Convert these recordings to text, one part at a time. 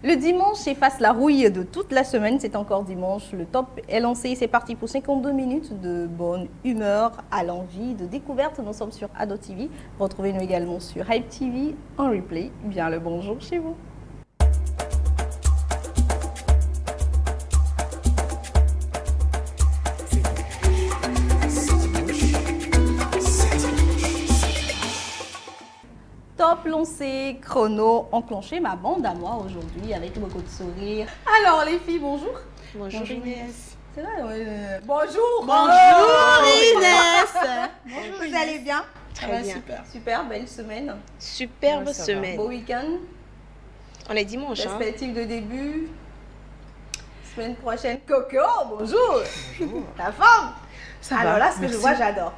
Le dimanche efface la rouille de toute la semaine. C'est encore dimanche. Le top est lancé. C'est parti pour 52 minutes de bonne humeur, à l'envie, de découverte. Nous sommes sur Ado TV. Retrouvez-nous également sur Hype TV en replay. Bien le bonjour chez vous. Top lancé, chrono enclenché, ma bande à moi aujourd'hui avec beaucoup de sourires. Alors les filles, bonjour. Bonjour Inès. C'est là, bonjour. Bonjour Inès. Bonjour, vous allez bien? Très bien. Super, belle semaine. Superbe semaine. Beau week-end. On est dimanche. Perspective de début. Semaine prochaine. Coco, bonjour. Bonjour. Ta femme. Ça Alors va, là, ce que merci. je vois, j'adore.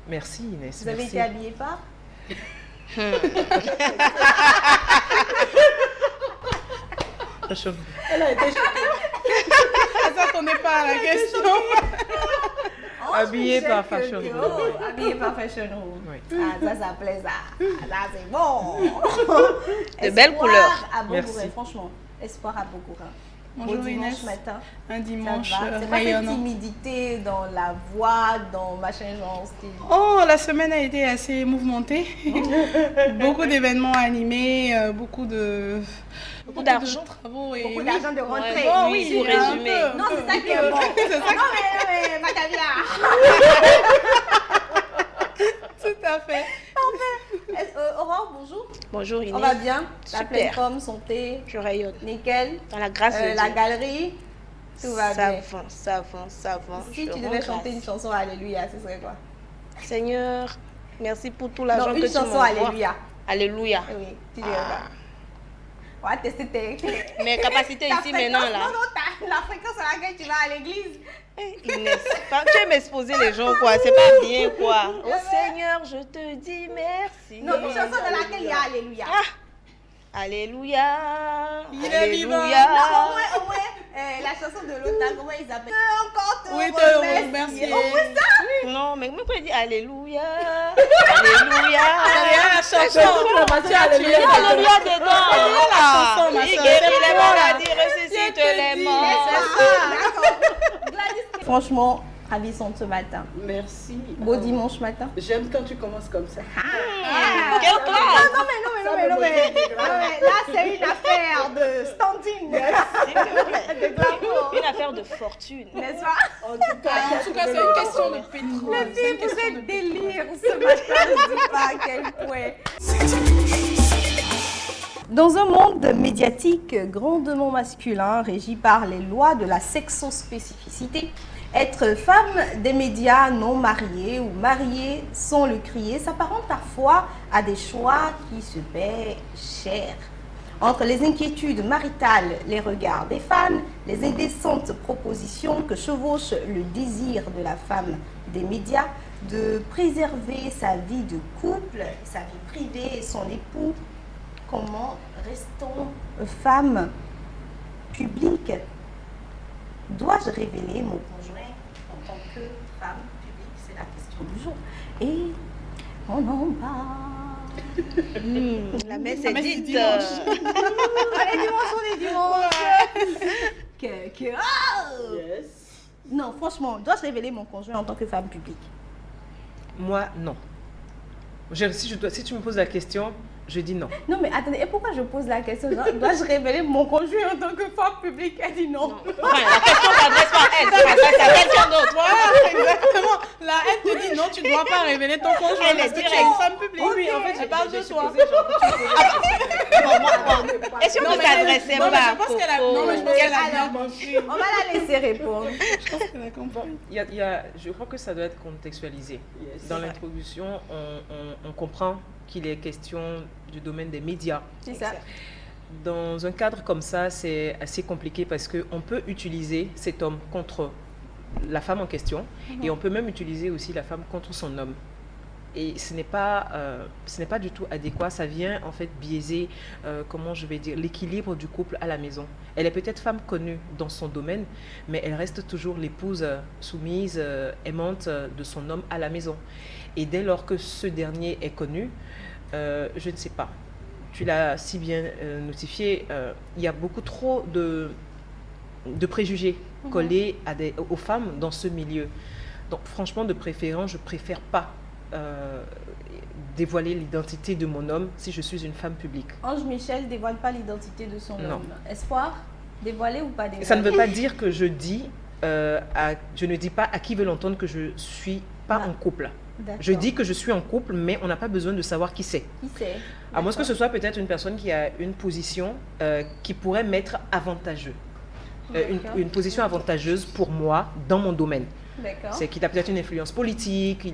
Merci Inès. Vous avez merci. été habillée par? Fashion. Elle a été choquée. Elle s'attendait pas à la question. Habillée Michel par Fashion Coco. Room. Habillée par Fashion Room. Oui. Ah, ça plaît ça. Ah, ça, c'est bon. De belles couleurs. À beau Merci. courant, franchement. Espoir à beau courant. Bonjour Beau dimanche Inès. matin. Un Ça dimanche va. C'est pas cette rayonnant. timidité dans la voix, dans machin genre style. Oh, la semaine a été assez mouvementée. Beaucoup d'événements animés, beaucoup d'argent. de travaux et Beaucoup oui. d'argent de rentrée. Ouais, Oh, oui, oui, pour un résumer. peu. Non, c'est ça qui est bon. C'est ça Non, mais ma caviar. Tout à fait. Aurore, bonjour. Bonjour Inès. On va bien? La Super. pleine forme, santé, Je rayonne. nickel. Dans la grâce de La Dieu. galerie, tout va bien. Ça va. Si Je tu rends devais grâce. chanter une chanson Alléluia, ce serait quoi? Seigneur, merci pour tout Non, l'argent une que tu chanson m'envoies. Alléluia. Alléluia. Oui, tu dirais quoi? On va tester tes... Mes capacités ta ici maintenant fréquence. là. Non, la fréquence à laquelle tu vas à l'église. Inès, tu veux m'exposer les gens quoi, c'est pas bien quoi. Oh Seigneur, je te dis merci. Non, une chanson dans laquelle il y a Alléluia. Alléluia. Il est vivant. Alléluia. Non, au moins, la chanson de l'autre, là, comment ils appellent? Encore te Oui, te remercier. remercier. Au moins ça. Non, mais comment on dit Alléluia. Alléluia. La chanson. Alléluia dedans. la chanson, ma Il soeur. guérit C'est les bon, là. maladies, ressuscite Je te les dis, morts. D'accord. Gladys, franchement, ravissante ce matin. Merci. Beau dimanche matin. J'aime quand tu commences comme ça. Quelle classe. Non, mais là, c'est une affaire de standing. De glamour. Une affaire de fortune. N'est-ce pas? En tout cas, En tout cas, c'est une question de pétrole. Les C'est filles, une vous question de êtes délire ce matin, je ne dis pas à quel point. Dans un monde médiatique grandement masculin, régi par les lois de la sexospécificité, être femme des médias non mariée ou mariée sans le crier s'apparente parfois à des choix qui se paient cher. Entre les inquiétudes maritales, les regards des fans, les indécentes propositions que chevauche le désir de la femme des médias de préserver sa vie de couple, sa vie privée et son époux, comment restons femme publique? Dois-je révéler mon conjoint en tant que femme publique? C'est la question du jour. Et on en parle. La messe La est messe est dite. dimanche. On est dimanche. Oh yes. Non, franchement, dois-je révéler mon conjoint en tant que femme publique? Moi, non. Si tu me poses la question, je dis non. Non, mais attendez, et pourquoi je pose la question? Dois-je révéler mon conjoint en tant que femme publique? Elle dit non. Enfin, la question s'adresse pas à elle, ça s'adresse à quelqu'un d'autre. Voilà, exactement. Là, elle te dit non, tu ne dois pas révéler ton conjoint Elle est parce que tu es directe. une femme publique. Oui, en fait, elle parle de toi. Est-ce qu'on ne s'adressait Non, mais pas je pense qu'elle a, Coco? non, mais je pense qu'elle a bien Alors, compris. On va la laisser répondre. Je pense qu'elle a compris. Je crois que ça doit être contextualisé. Yes. Dans l'introduction, on comprend qu'il est question du domaine des médias. C'est ça. Dans un cadre comme ça, c'est assez compliqué parce qu'on peut utiliser cet homme contre la femme en question et on peut même utiliser aussi la femme contre son homme. Et ce n'est pas du tout adéquat. Ça vient en fait biaiser, comment je vais dire, l'équilibre du couple à la maison. Elle est peut-être femme connue dans son domaine, mais elle reste toujours l'épouse soumise, aimante de son homme à la maison. Et dès lors que ce dernier est connu, je ne sais pas. tu l'as si bien notifié, il y a beaucoup trop de préjugés collés aux femmes dans ce milieu. Donc franchement, de préférence, je préfère pas dévoiler l'identité de mon homme si je suis une femme publique. Ange Michel dévoile pas l'identité de son homme. Espoir, dévoiler ou pas dévoiler? Ça ne veut pas dire que je ne dis pas à qui veut l'entendre que je suis pas en couple. Je dis que je suis en couple, mais on n'a pas besoin de savoir qui c'est. Qui c'est? À moins que ce soit peut-être une personne qui a une position qui pourrait m'être avantageuse. Une position avantageuse pour moi dans mon domaine. C'est qu'il a peut-être une influence politique, on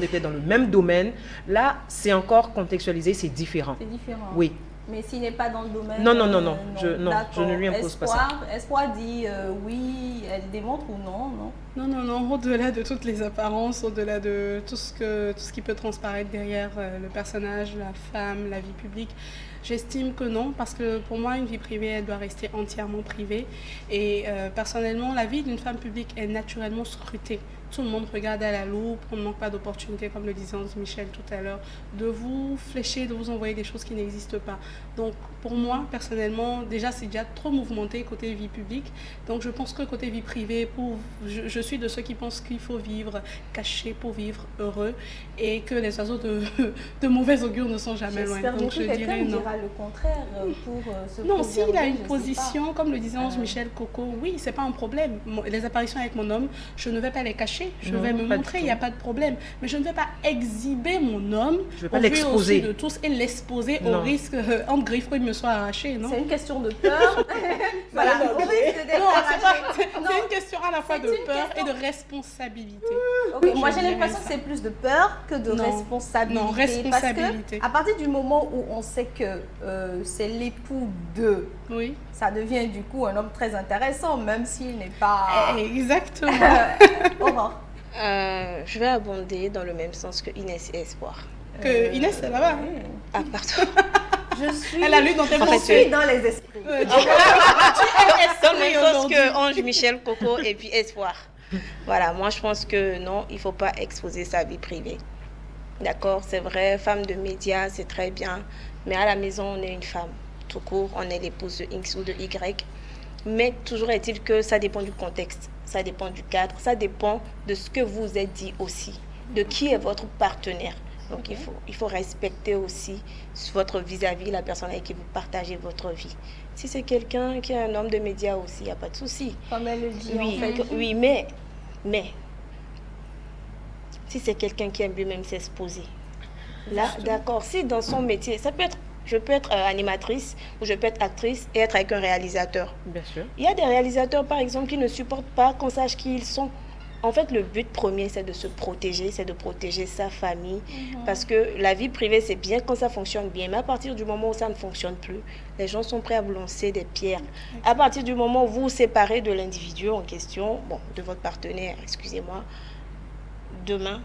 est peut-être dans le même domaine. Là, c'est encore contextualisé, c'est différent. C'est différent. Oui. Mais s'il n'est pas dans le domaine... Non, je ne lui impose pas ça. Espoir dit oui, elle démontre ou non, non? Non, au-delà de toutes les apparences, au-delà de tout ce qui peut transparaître derrière le personnage, la femme, la vie publique, j'estime que non, parce que pour moi, une vie privée, elle doit rester entièrement privée. Et personnellement, la vie d'une femme publique est naturellement scrutée. Tout le monde regarde à la loupe, on ne manque pas d'opportunités, comme le disait Michel tout à l'heure, de vous flécher, de vous envoyer des choses qui n'existent pas. Donc pour moi, personnellement, déjà c'est déjà trop mouvementé côté vie publique. Donc je pense que côté vie privée, je suis de ceux qui pensent qu'il faut vivre caché pour vivre heureux et que les oiseaux de mauvais augure ne sont jamais loin. Donc je dirais non. Dira le contraire pour se non, s'il a une position, comme le disait Michel Coco, oui, c'est pas un problème. Les apparitions avec mon homme, je ne vais pas les cacher. Je vais me montrer, il n'y a pas de problème. Mais je ne vais pas exhiber mon homme, je ne vais pas l'exposer de tous et l'exposer au risque, entre griffes, qu'il me soit arraché. C'est une question de peur. Voilà, au risque d'être arraché. C'est une question à la fois de peur et de responsabilité. Okay, moi, j'ai l'impression que c'est plus de peur que de responsabilité. Non, responsabilité. Parce que à partir du moment où on sait que c'est l'époux de, ça devient du coup un homme très intéressant, même s'il n'est pas... Exactement. Aurore. Je vais abonder dans le même sens que Inès et Espoir. Que Inès, c'est là-bas. Ah, pardon. Elle a lu dans tes pensées. Je suis dans les esprits. Dans le même sens que Ange, Michel, Coco et puis Espoir. Voilà, moi je pense que non, il ne faut pas exposer sa vie privée. D'accord, c'est vrai, femme de médias, c'est très bien. Mais à la maison, on est une femme. Tout court, on est l'épouse de X ou de Y. Mais toujours est-il que ça dépend du contexte, ça dépend du cadre, ça dépend de ce que vous êtes dit aussi, de qui est votre partenaire. Donc il faut respecter aussi votre vis-à-vis, la personne avec qui vous partagez votre vie. Si c'est quelqu'un qui est un homme de médias aussi, il n'y a pas de souci. Comme elle le dit oui, en fait. Oui, mais si c'est quelqu'un qui aime lui-même s'exposer, là, d'accord, si dans son métier, ça peut être... Je peux être animatrice ou je peux être actrice et être avec un réalisateur. Bien sûr. Il y a des réalisateurs, par exemple, qui ne supportent pas qu'on sache qui ils sont. En fait, le but premier, c'est de se protéger, c'est de protéger sa famille. Parce que la vie privée, c'est bien quand ça fonctionne bien. Mais à partir du moment où ça ne fonctionne plus, les gens sont prêts à vous lancer des pierres. À partir du moment où vous vous séparez de l'individu en question, de votre partenaire, excusez-moi, demain,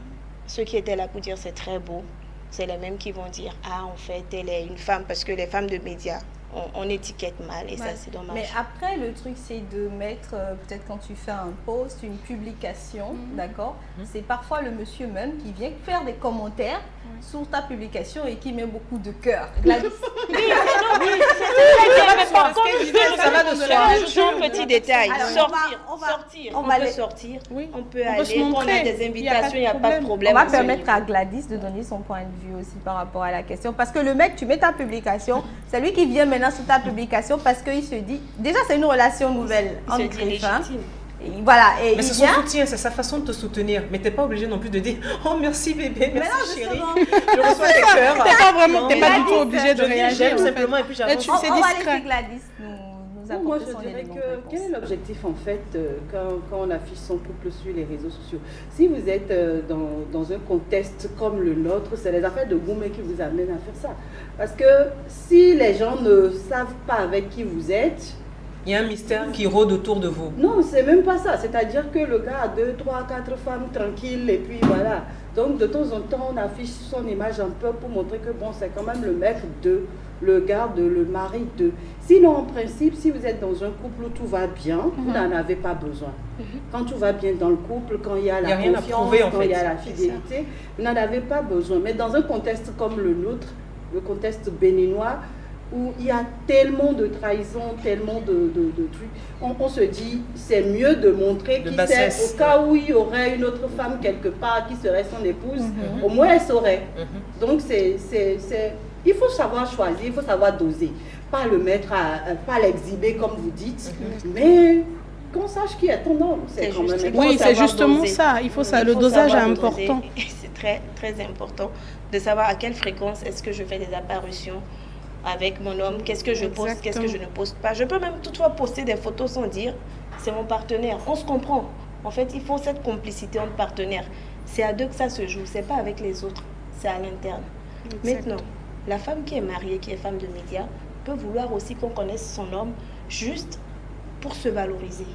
ceux qui étaient là pour dire c'est très beau, c'est les mêmes qui vont dire « Ah, en fait, elle est une femme » parce que les femmes de médias, on étiquette mal et ça, c'est dommage. Mais après, le truc, c'est de mettre, peut-être quand tu fais un post, une publication, d'accord, c'est parfois le monsieur même qui vient faire des commentaires sur ta publication et qui met beaucoup de cœur. Gladys. Mais par contre, ça va de soi. Un petit détail, on peut sortir, on peut aller, on a des invitations, il n'y a pas de problème. On va permettre à Gladys de donner son point de vue aussi par rapport à la question. Parce que le mec, tu mets ta publication, c'est lui qui vient maintenant sur ta publication parce qu'il se dit, déjà c'est une relation nouvelle entre les femmes. Et voilà, et mais c'est son soutien, c'est sa façon de te soutenir. Mais t'es pas obligé non plus de dire oh merci bébé, merci chérie. Je reçois des cœurs. T'es pas du tout obligé de réagir simplement et puis j'avance. On va laisser Gladys nous apporter moi, je son dirais élément que de réponse. quel est l'objectif en fait quand on affiche son couple sur les réseaux sociaux? Si vous êtes dans un contexte comme le nôtre, c'est les affaires de gourmet qui vous amènent à faire ça. Parce que si les gens ne savent pas avec qui vous êtes, il y a un mystère qui rôde autour de vous. Non, c'est même pas ça. C'est-à-dire que le gars a 2, 3, 4 femmes tranquilles et puis voilà. Donc de temps en temps, on affiche son image un peu pour montrer que bon, c'est quand même le mec de, le gars de, le mari de. Sinon, en principe, si vous êtes dans un couple où tout va bien, vous n'en avez pas besoin. Quand tout va bien dans le couple, quand il y a la confiance, quand il y a la fidélité, vous n'en avez pas besoin. Mais dans un contexte comme le nôtre, le contexte béninois, où il y a tellement de trahisons, tellement de trucs. On se dit, c'est mieux de montrer qui c'est, au cas où il y aurait une autre femme quelque part qui serait son épouse, au moins elle saurait. Donc il faut savoir choisir, il faut savoir doser. Pas le mettre, pas l'exhiber comme vous dites, mais qu'on sache qui est ton homme. C'est quand même important. Oui, c'est justement ça. Il faut ça. Le dosage est important. C'est très, très important de savoir à quelle fréquence est-ce que je fais des apparitions avec mon homme, qu'est-ce que je poste, qu'est-ce que je ne poste pas. Je peux même toutefois poster des photos sans dire c'est mon partenaire. On se comprend. En fait, il faut cette complicité entre partenaires. C'est à deux que ça se joue, c'est pas avec les autres, c'est à l'interne. Maintenant, la femme qui est mariée, qui est femme de médias, peut vouloir aussi qu'on connaisse son homme juste pour se valoriser.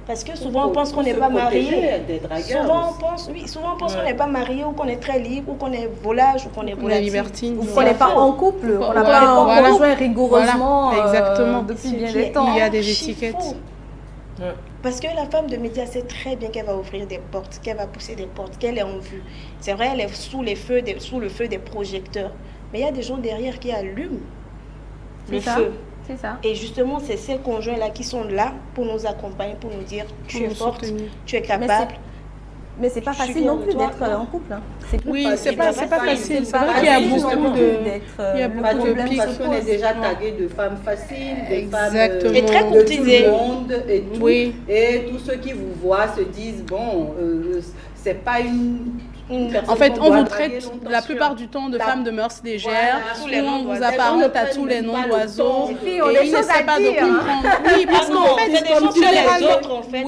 Parce que souvent on pense qu'on n'est pas marié. Souvent on pense qu'on n'est pas marié ou qu'on est très libre ou qu'on est volage ou qu'on est libertine. Ou qu'on n'est pas en couple. On n'a pas conjoint rigoureusement depuis bien des temps. Il y a des étiquettes. Parce que la femme de médias sait très bien qu'elle va ouvrir des portes, qu'elle va pousser des portes, qu'elle est en vue. C'est vrai, elle est sous le feu des projecteurs. Mais il y a des gens derrière qui allument le feu. C'est ça. Et justement, c'est ces conjoints-là qui sont là pour nous accompagner, pour nous dire tu es forte, tu es capable. Mais c'est pas facile non plus d'être en couple. Oui, c'est pas facile. C'est vrai qu'il y a beaucoup de pics. Parce qu'on est déjà tagué de femmes faciles, des femmes et très courtisées. De tout le monde et tout. Oui. Et tous ceux qui vous voient se disent bon, c'est pas une en fait, on vous traite la plupart du temps de femmes de mœurs légères, on vous apparente à tous les noms d'oiseaux, et on ne sait pas de comprendre. Oui, parce qu'en fait, c'est des choses que les autres, en fait,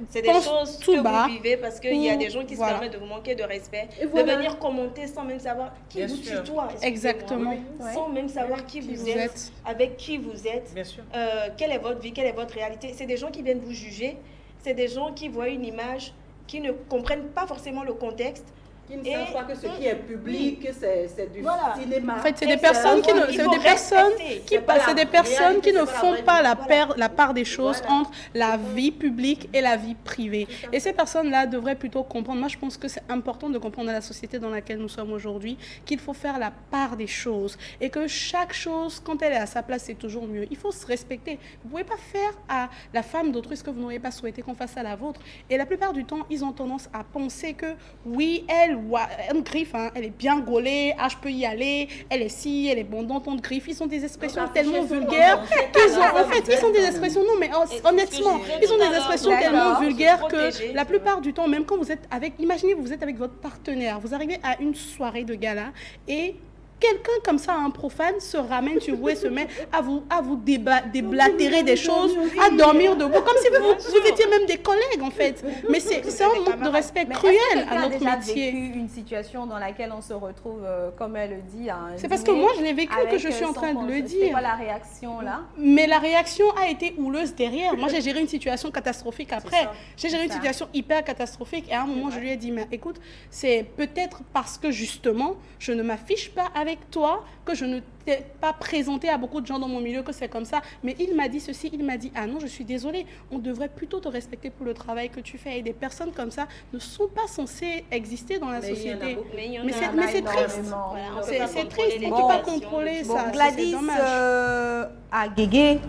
c'est des choses que vous vivez, parce qu'il y a des gens qui se permettent de vous manquer de respect, de venir commenter sans même savoir qui vous tutoie. Exactement. Sans même savoir qui vous êtes, avec qui vous êtes, quelle est votre vie, quelle est votre réalité. C'est des gens qui viennent vous juger, c'est des gens qui voient une image, qui ne comprennent pas forcément le contexte. Qui ne savent pas que ce qui est public, c'est du cinéma. En fait, c'est des personnes qui ne font pas la part des choses entre la vie publique et la vie privée. Et ces personnes-là devraient plutôt comprendre. Moi, je pense que c'est important de comprendre dans la société dans laquelle nous sommes aujourd'hui qu'il faut faire la part des choses et que chaque chose, quand elle est à sa place, c'est toujours mieux. Il faut se respecter. Vous ne pouvez pas faire à la femme d'autrui ce que vous n'auriez pas souhaité qu'on fasse à la vôtre. Et la plupart du temps, ils ont tendance à penser que oui, elle griffe, hein, elle est bien gaulée, je peux y aller, elle est ci, elle est bondante, on griffe. Ils ont des expressions tellement vulgaires ils ont des expressions, non mais honnêtement, ils ont des expressions tellement vulgaires que la plupart du temps, même quand vous êtes imaginez vous êtes avec votre partenaire, vous arrivez à une soirée de gala et quelqu'un comme ça, un profane, se ramène sur vous et se met à vous déblatérer des choses, à dormir debout, comme si vous étiez même des collègues en fait. Mais c'est un manque de respect cruel à notre métier. Vécu une situation dans laquelle on se retrouve, comme elle le dit, c'est parce que moi je l'ai vécu que je suis en train de le dire. C'est pas la réaction là? Mais la réaction a été houleuse derrière. Moi j'ai géré une situation catastrophique après. J'ai géré une situation hyper catastrophique et à un moment je lui ai dit, mais écoute, c'est peut-être parce que justement je ne m'affiche pas avec toi, que je ne t'ai pas présenté à beaucoup de gens dans mon milieu que c'est comme ça, mais il m'a dit ceci, il m'a dit ah non, je suis désolée, on devrait plutôt te respecter pour le travail que tu fais et des personnes comme ça ne sont pas censées exister dans la société. Mais c'est triste. C'est triste, on ne peut pas contrôler ça. Gladys, à Guégué,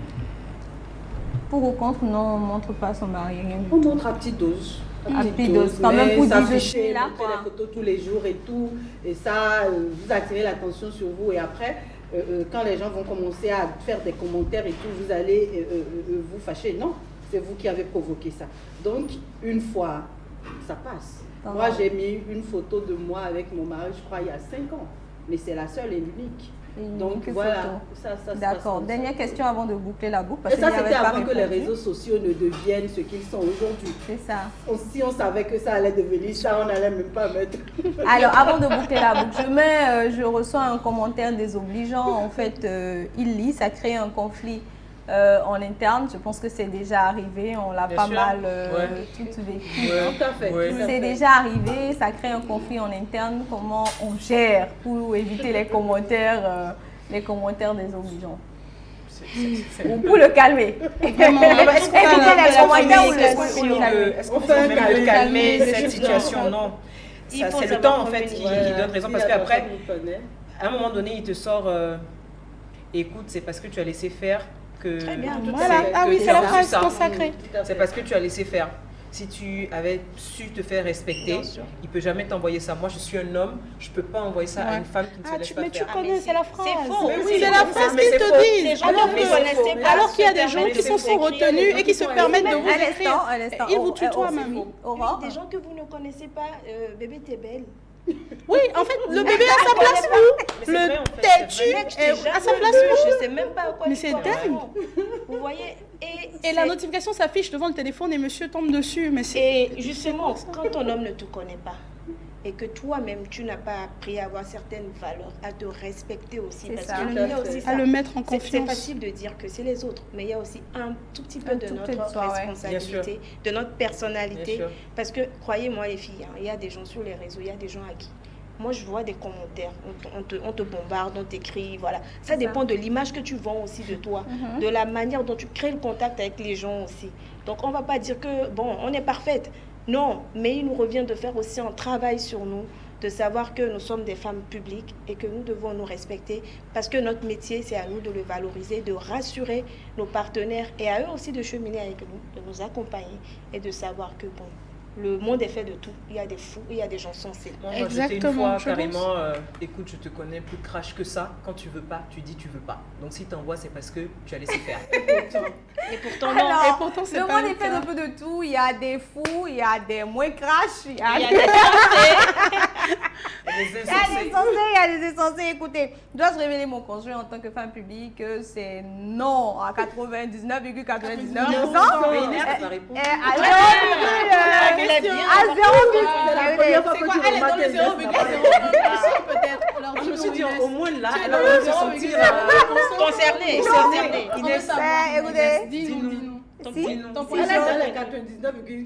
pour ou contre, non, on ne montre pas son mari. On montre à petite dose. À petite dose, quand même pour dire je suis là. Montrer les photos tous les jours et tout. Et ça, vous attirez l'attention sur vous. Et après, quand les gens vont commencer à faire des commentaires et tout, vous allez vous fâcher. Non, c'est vous qui avez provoqué ça. Donc, une fois, ça passe. Moi, j'ai mis une photo de moi avec mon mari, je crois, il y a 5 ans. Mais c'est la seule et l'unique. Donc voilà, ça d'accord. Dernière question avant de boucler la boucle. Parce et ça, c'était avant que les réseaux sociaux ne deviennent ce qu'ils sont aujourd'hui. C'est ça. Si on savait que ça allait devenir ça, on n'allait même pas mettre. Alors, avant de boucler la boucle, je reçois un commentaire désobligeant. En fait, il lit, ça crée un conflit en interne. Je pense que c'est déjà arrivé. On l'a pas mal tout vécu. Tout à fait. C'est déjà arrivé. Ça crée un conflit en interne. Comment on gère pour éviter les commentaires désobligeants? Ou pour le calmer. Est-ce qu'on peut même calmer cette situation? Non. C'est le temps en fait qui donne raison parce qu'après, À un moment donné, il te sort écoute, c'est parce que tu as laissé faire que. Très bien. Voilà. Ah oui, c'est la phrase consacrée. C'est parce que tu as laissé faire. Si tu avais su te faire respecter, il ne peut jamais t'envoyer ça. Moi, je suis un homme, je ne peux pas envoyer ça à une femme qui ne se laisse pas mais tu faire. connais, c'est la phrase. C'est faux. C'est la phrase qu'ils te disent. Alors qu'il y a des gens qui sont retenus et qui se permettent de vous écrire. Ils vous tutoient, mamie. Oui, des gens que vous ne connaissez pas, bébé, t'es belle. Oui, en fait, le bébé a sa place où le têtu est à sa place où. Je sais même pas à quoi. Mais c'est dingue. Vous voyez. Et la notification s'affiche devant le téléphone et monsieur tombe dessus. Mais et justement, quand ton homme ne te connaît pas et que toi-même tu n'as pas appris à avoir certaines valeurs, à te respecter aussi, parce que il y a aussi ça. À le mettre en confiance. C'est facile de dire que c'est les autres, mais il y a aussi un tout petit peu de notre responsabilité, de notre personnalité, parce que croyez-moi les filles, il y a des gens sur les réseaux, il y a des gens à qui moi je vois des commentaires, on te bombarde, on t'écrit, voilà. Ça dépend de l'image que tu vends aussi de toi, de la manière dont tu crées le contact avec les gens aussi. Donc on ne va pas dire que, bon, on est parfaite. Non, mais il nous revient de faire aussi un travail sur nous, de savoir que nous sommes des femmes publiques et que nous devons nous respecter parce que notre métier, c'est à nous de le valoriser, de rassurer nos partenaires et à eux aussi de cheminer avec nous, de nous accompagner et de savoir que, bon, le monde est fait de tout. Il y a des fous, il y a des gens sensés. Moi, j'étais une fois carrément, écoute, je te connais plus crash que ça. Quand tu veux pas, tu dis tu veux pas. Donc si t'envoies, c'est parce que tu as laissé faire. Et pourtant, non. Alors, et pourtant, c'est le pas monde est fait un peu de tout. Il y a des fous, il y a des moins crash, il y a des insensés, il y a des insensés. Écoutez, dois-je révéler mon conjoint en tant que femme publique? C'est non à 99,99%. À 0,1. C'est quoi? Elle est dans le 0,01% peut-être. Je me suis dit, au moins là, elle va se sentir concernée. Écoutez, dis-nous.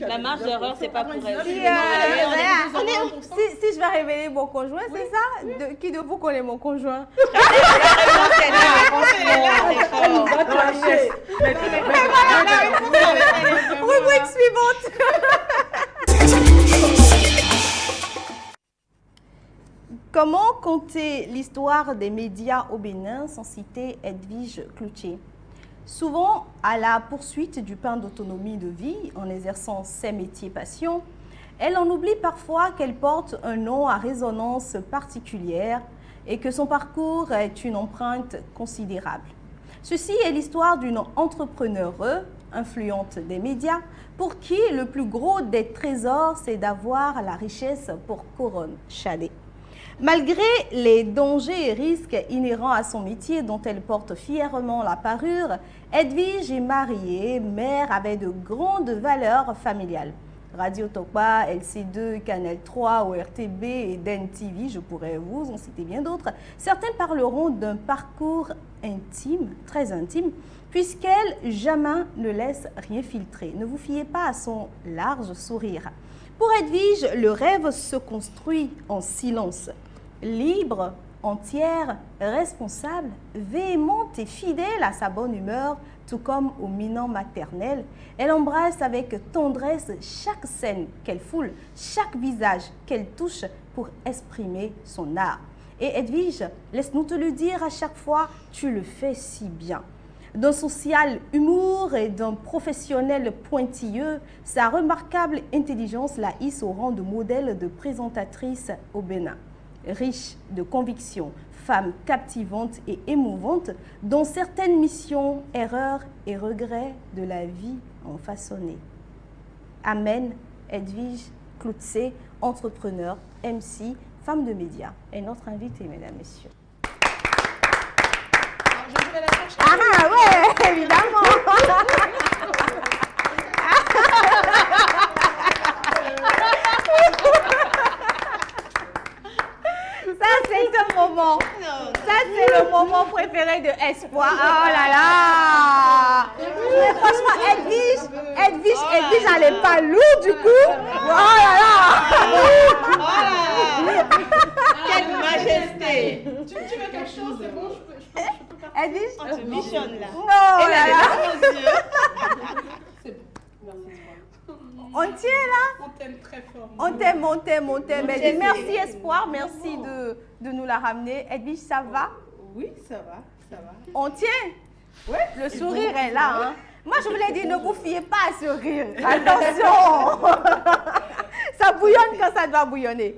La marge d'erreur, c'est pas pour elle. Si je vais révéler mon conjoint, c'est ça? Qui de vous connaît mon conjoint? Rubrique suivante. Comment conter l'histoire des médias au Bénin sans citer Edwige Cloutier? Souvent à la poursuite du pain d'autonomie de vie en exerçant ses métiers passions, elle en oublie parfois qu'elle porte un nom à résonance particulière et que son parcours est une empreinte considérable. Ceci est l'histoire d'une entrepreneure influente des médias pour qui le plus gros des trésors, c'est d'avoir la richesse pour couronne Chadet. Malgré les dangers et risques inhérents à son métier dont elle porte fièrement la parure, Edwige est mariée, mère avec de grandes valeurs familiales. Radio Tokpa, LC2, Canal 3, ORTB et Den TV, je pourrais vous en citer bien d'autres. Certains parleront d'un parcours intime, très intime, puisqu'elle jamais ne laisse rien filtrer. Ne vous fiez pas à son large sourire. Pour Edwige, le rêve se construit en silence. Libre, entière, responsable, véhémente et fidèle à sa bonne humeur, tout comme au minant maternel, elle embrasse avec tendresse chaque scène qu'elle foule, chaque visage qu'elle touche pour exprimer son art. Et Edwige, laisse-nous te le dire à chaque fois, tu le fais si bien. D'un social humour et d'un professionnel pointilleux, sa remarquable intelligence la hisse au rang de modèle de présentatrice au Bénin. Riche de convictions, femme captivante et émouvante, dont certaines missions, erreurs et regrets de la vie ont façonné. Amen, Edwige Cloutier, entrepreneur, MC, femme de médias, est notre invitée, mesdames, messieurs. Ah ouais, évidemment. Ça, c'est un moment. Ça, c'est le moment préféré de Espoir. Oh là là. Mais franchement, Edwige, elle n'est pas lourde du coup. Oh là là. Quelle majesté. Tu veux quelque chose, c'est bon, je peux pas. Edwige, On te missionne là. non, là là. C'est bon. On On tient là. On t'aime très fort. On t'aime. Edwige, merci Espoir, merci de nous la ramener. Edwige, ça va? Oui, ça va. On tient? Ouais. Le sourire est là. Hein. Moi, je vous l'ai dit, ne vous fiez pas à ce rire. Attention. Ça bouillonne quand ça doit bouillonner.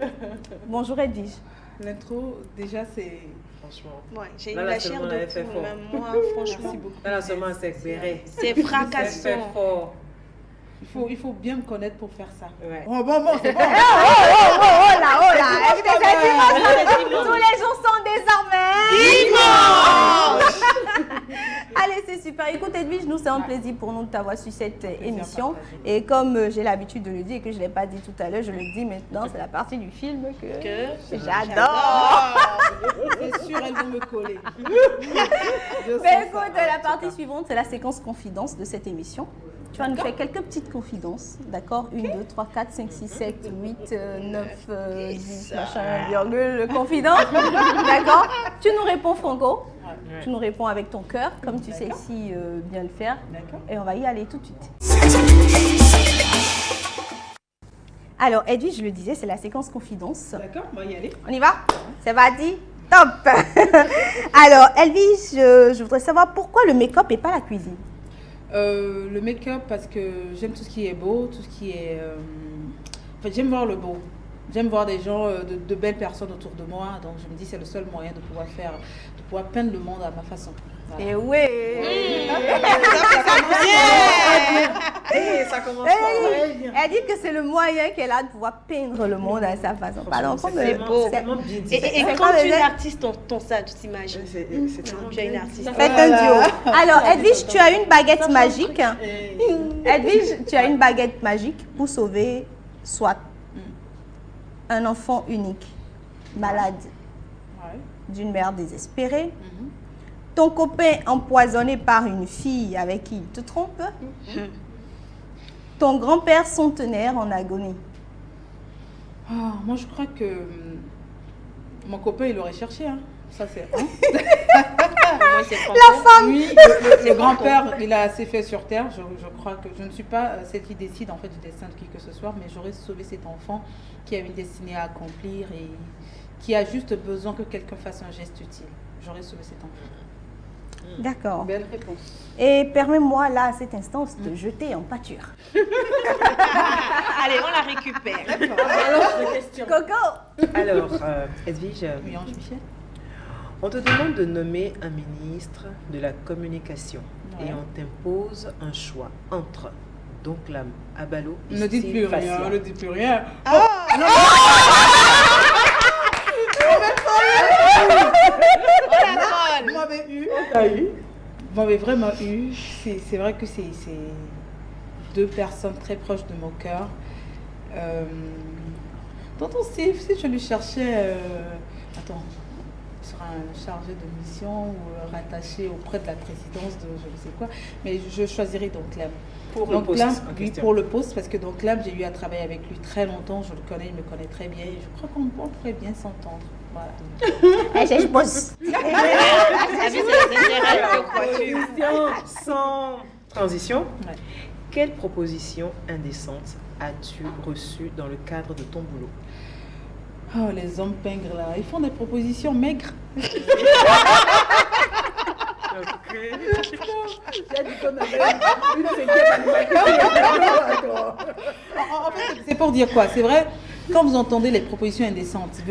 Bonjour Edwige. L'intro, déjà, c'est... Franchement. Ouais, j'ai eu Là, la seulement, chair elle avait de fait poule, fort. même moi, franchement. Merci beaucoup. Là, seulement, c'est expéré. C'est C'est fracassant. fort. Il faut bien me connaître pour faire ça. Ouais. Oh, bon, c'est bon. Oh là. Écoutez, c'est dimanche. Tous les jours sont désormais dimanche. Allez, c'est super. Écoute, Edwige, nous, c'est un plaisir pour nous de t'avoir sur cette émission. partagé. Et comme j'ai l'habitude de le dire et que je ne l'ai pas dit tout à l'heure, je le dis maintenant, c'est la partie du film que j'adore. C'est sûr, elles vont me coller. Mais écoute, la partie suivante, c'est la séquence confidence de cette émission. Tu vas nous faire quelques petites confidences, d'accord? 1, 2, 3, 4, 5, 6, 7, 8, 9, 10, machin, virgule, confidence. D'accord? Tu nous réponds franco. Ouais. Tu nous réponds avec ton cœur, comme tu sais si bien le faire. D'accord. Et on va y aller tout de suite. Alors, Edwige, je le disais, c'est la séquence confidence. D'accord, on va y aller. On y va? C'est parti? Top! Alors, Edwige, je voudrais savoir pourquoi le make-up et pas la cuisine? Le make-up, parce que j'aime tout ce qui est beau, tout ce qui est... En fait, j'aime voir le beau. J'aime voir des gens, de belles personnes autour de moi. Donc, je me dis c'est le seul moyen de pouvoir peindre le monde à ma façon. Voilà. Et oui! Ça commence Elle dit que c'est le moyen qu'elle a de pouvoir peindre le monde à sa façon. Pardon, c'est mais tellement bien dit. Et C'est quand pas tu es vrai. artiste, ton ça, tu t'imagines. C'est tellement Tu es une bien artiste. faites un duo. Alors, Edwige, tu as une baguette magique. Edwige, tu as une baguette magique pour sauver soit un enfant unique, malade, Ouais. d'une mère désespérée, ton copain empoisonné par une fille avec qui il te trompe, ton grand-père centenaire en agonie. Ah, moi, je crois que mon copain, il aurait cherché. Hein. Ça, c'est... Moi, c'est La femme! Oui, le grand-père, il a assez fait sur Terre. Je crois que je ne suis pas celle qui décide en fait du destin de qui que ce soit, mais j'aurais sauvé cet enfant qui a une destinée à accomplir et qui a juste besoin que quelqu'un fasse un geste utile. J'aurais sauvé cet enfant. D'accord. Belle réponse. Et permets-moi là, à cet instant, de te jeter en pâture. Allez, on la récupère. Alors, la question. Coco! Alors, Edwige, Oui, Ange Michel. on te demande de nommer un ministre de la communication Ouais. et on t'impose un choix entre Donclam Abalo et Ne dites Steve plus Fassia. rien, ne dites plus rien. Vous m'avez eu. Vous m'avez vraiment eu. C'est vrai que c'est deux personnes très proches de mon cœur. Tonton Steve, si je lui cherchais... attends, sur un chargé de mission ou rattaché auprès de la présidence de je ne sais quoi, mais je choisirais Donclam. Pour le poste en oui, question. pour le poste, parce que Donclam, j'ai eu à travailler avec lui très longtemps, je le connais, il me connaît très bien, et je crois qu'on pourrait bien s'entendre. Voilà. Je pose. La vie, c'est les intérêts, que crois-tu? Sans transition, Ouais. quelle proposition indécente as-tu reçue dans le cadre de ton boulot? Oh, les hommes pingres là, ils font des propositions maigres. En fait, c'est pour dire quoi? C'est vrai, quand vous entendez les propositions indécentes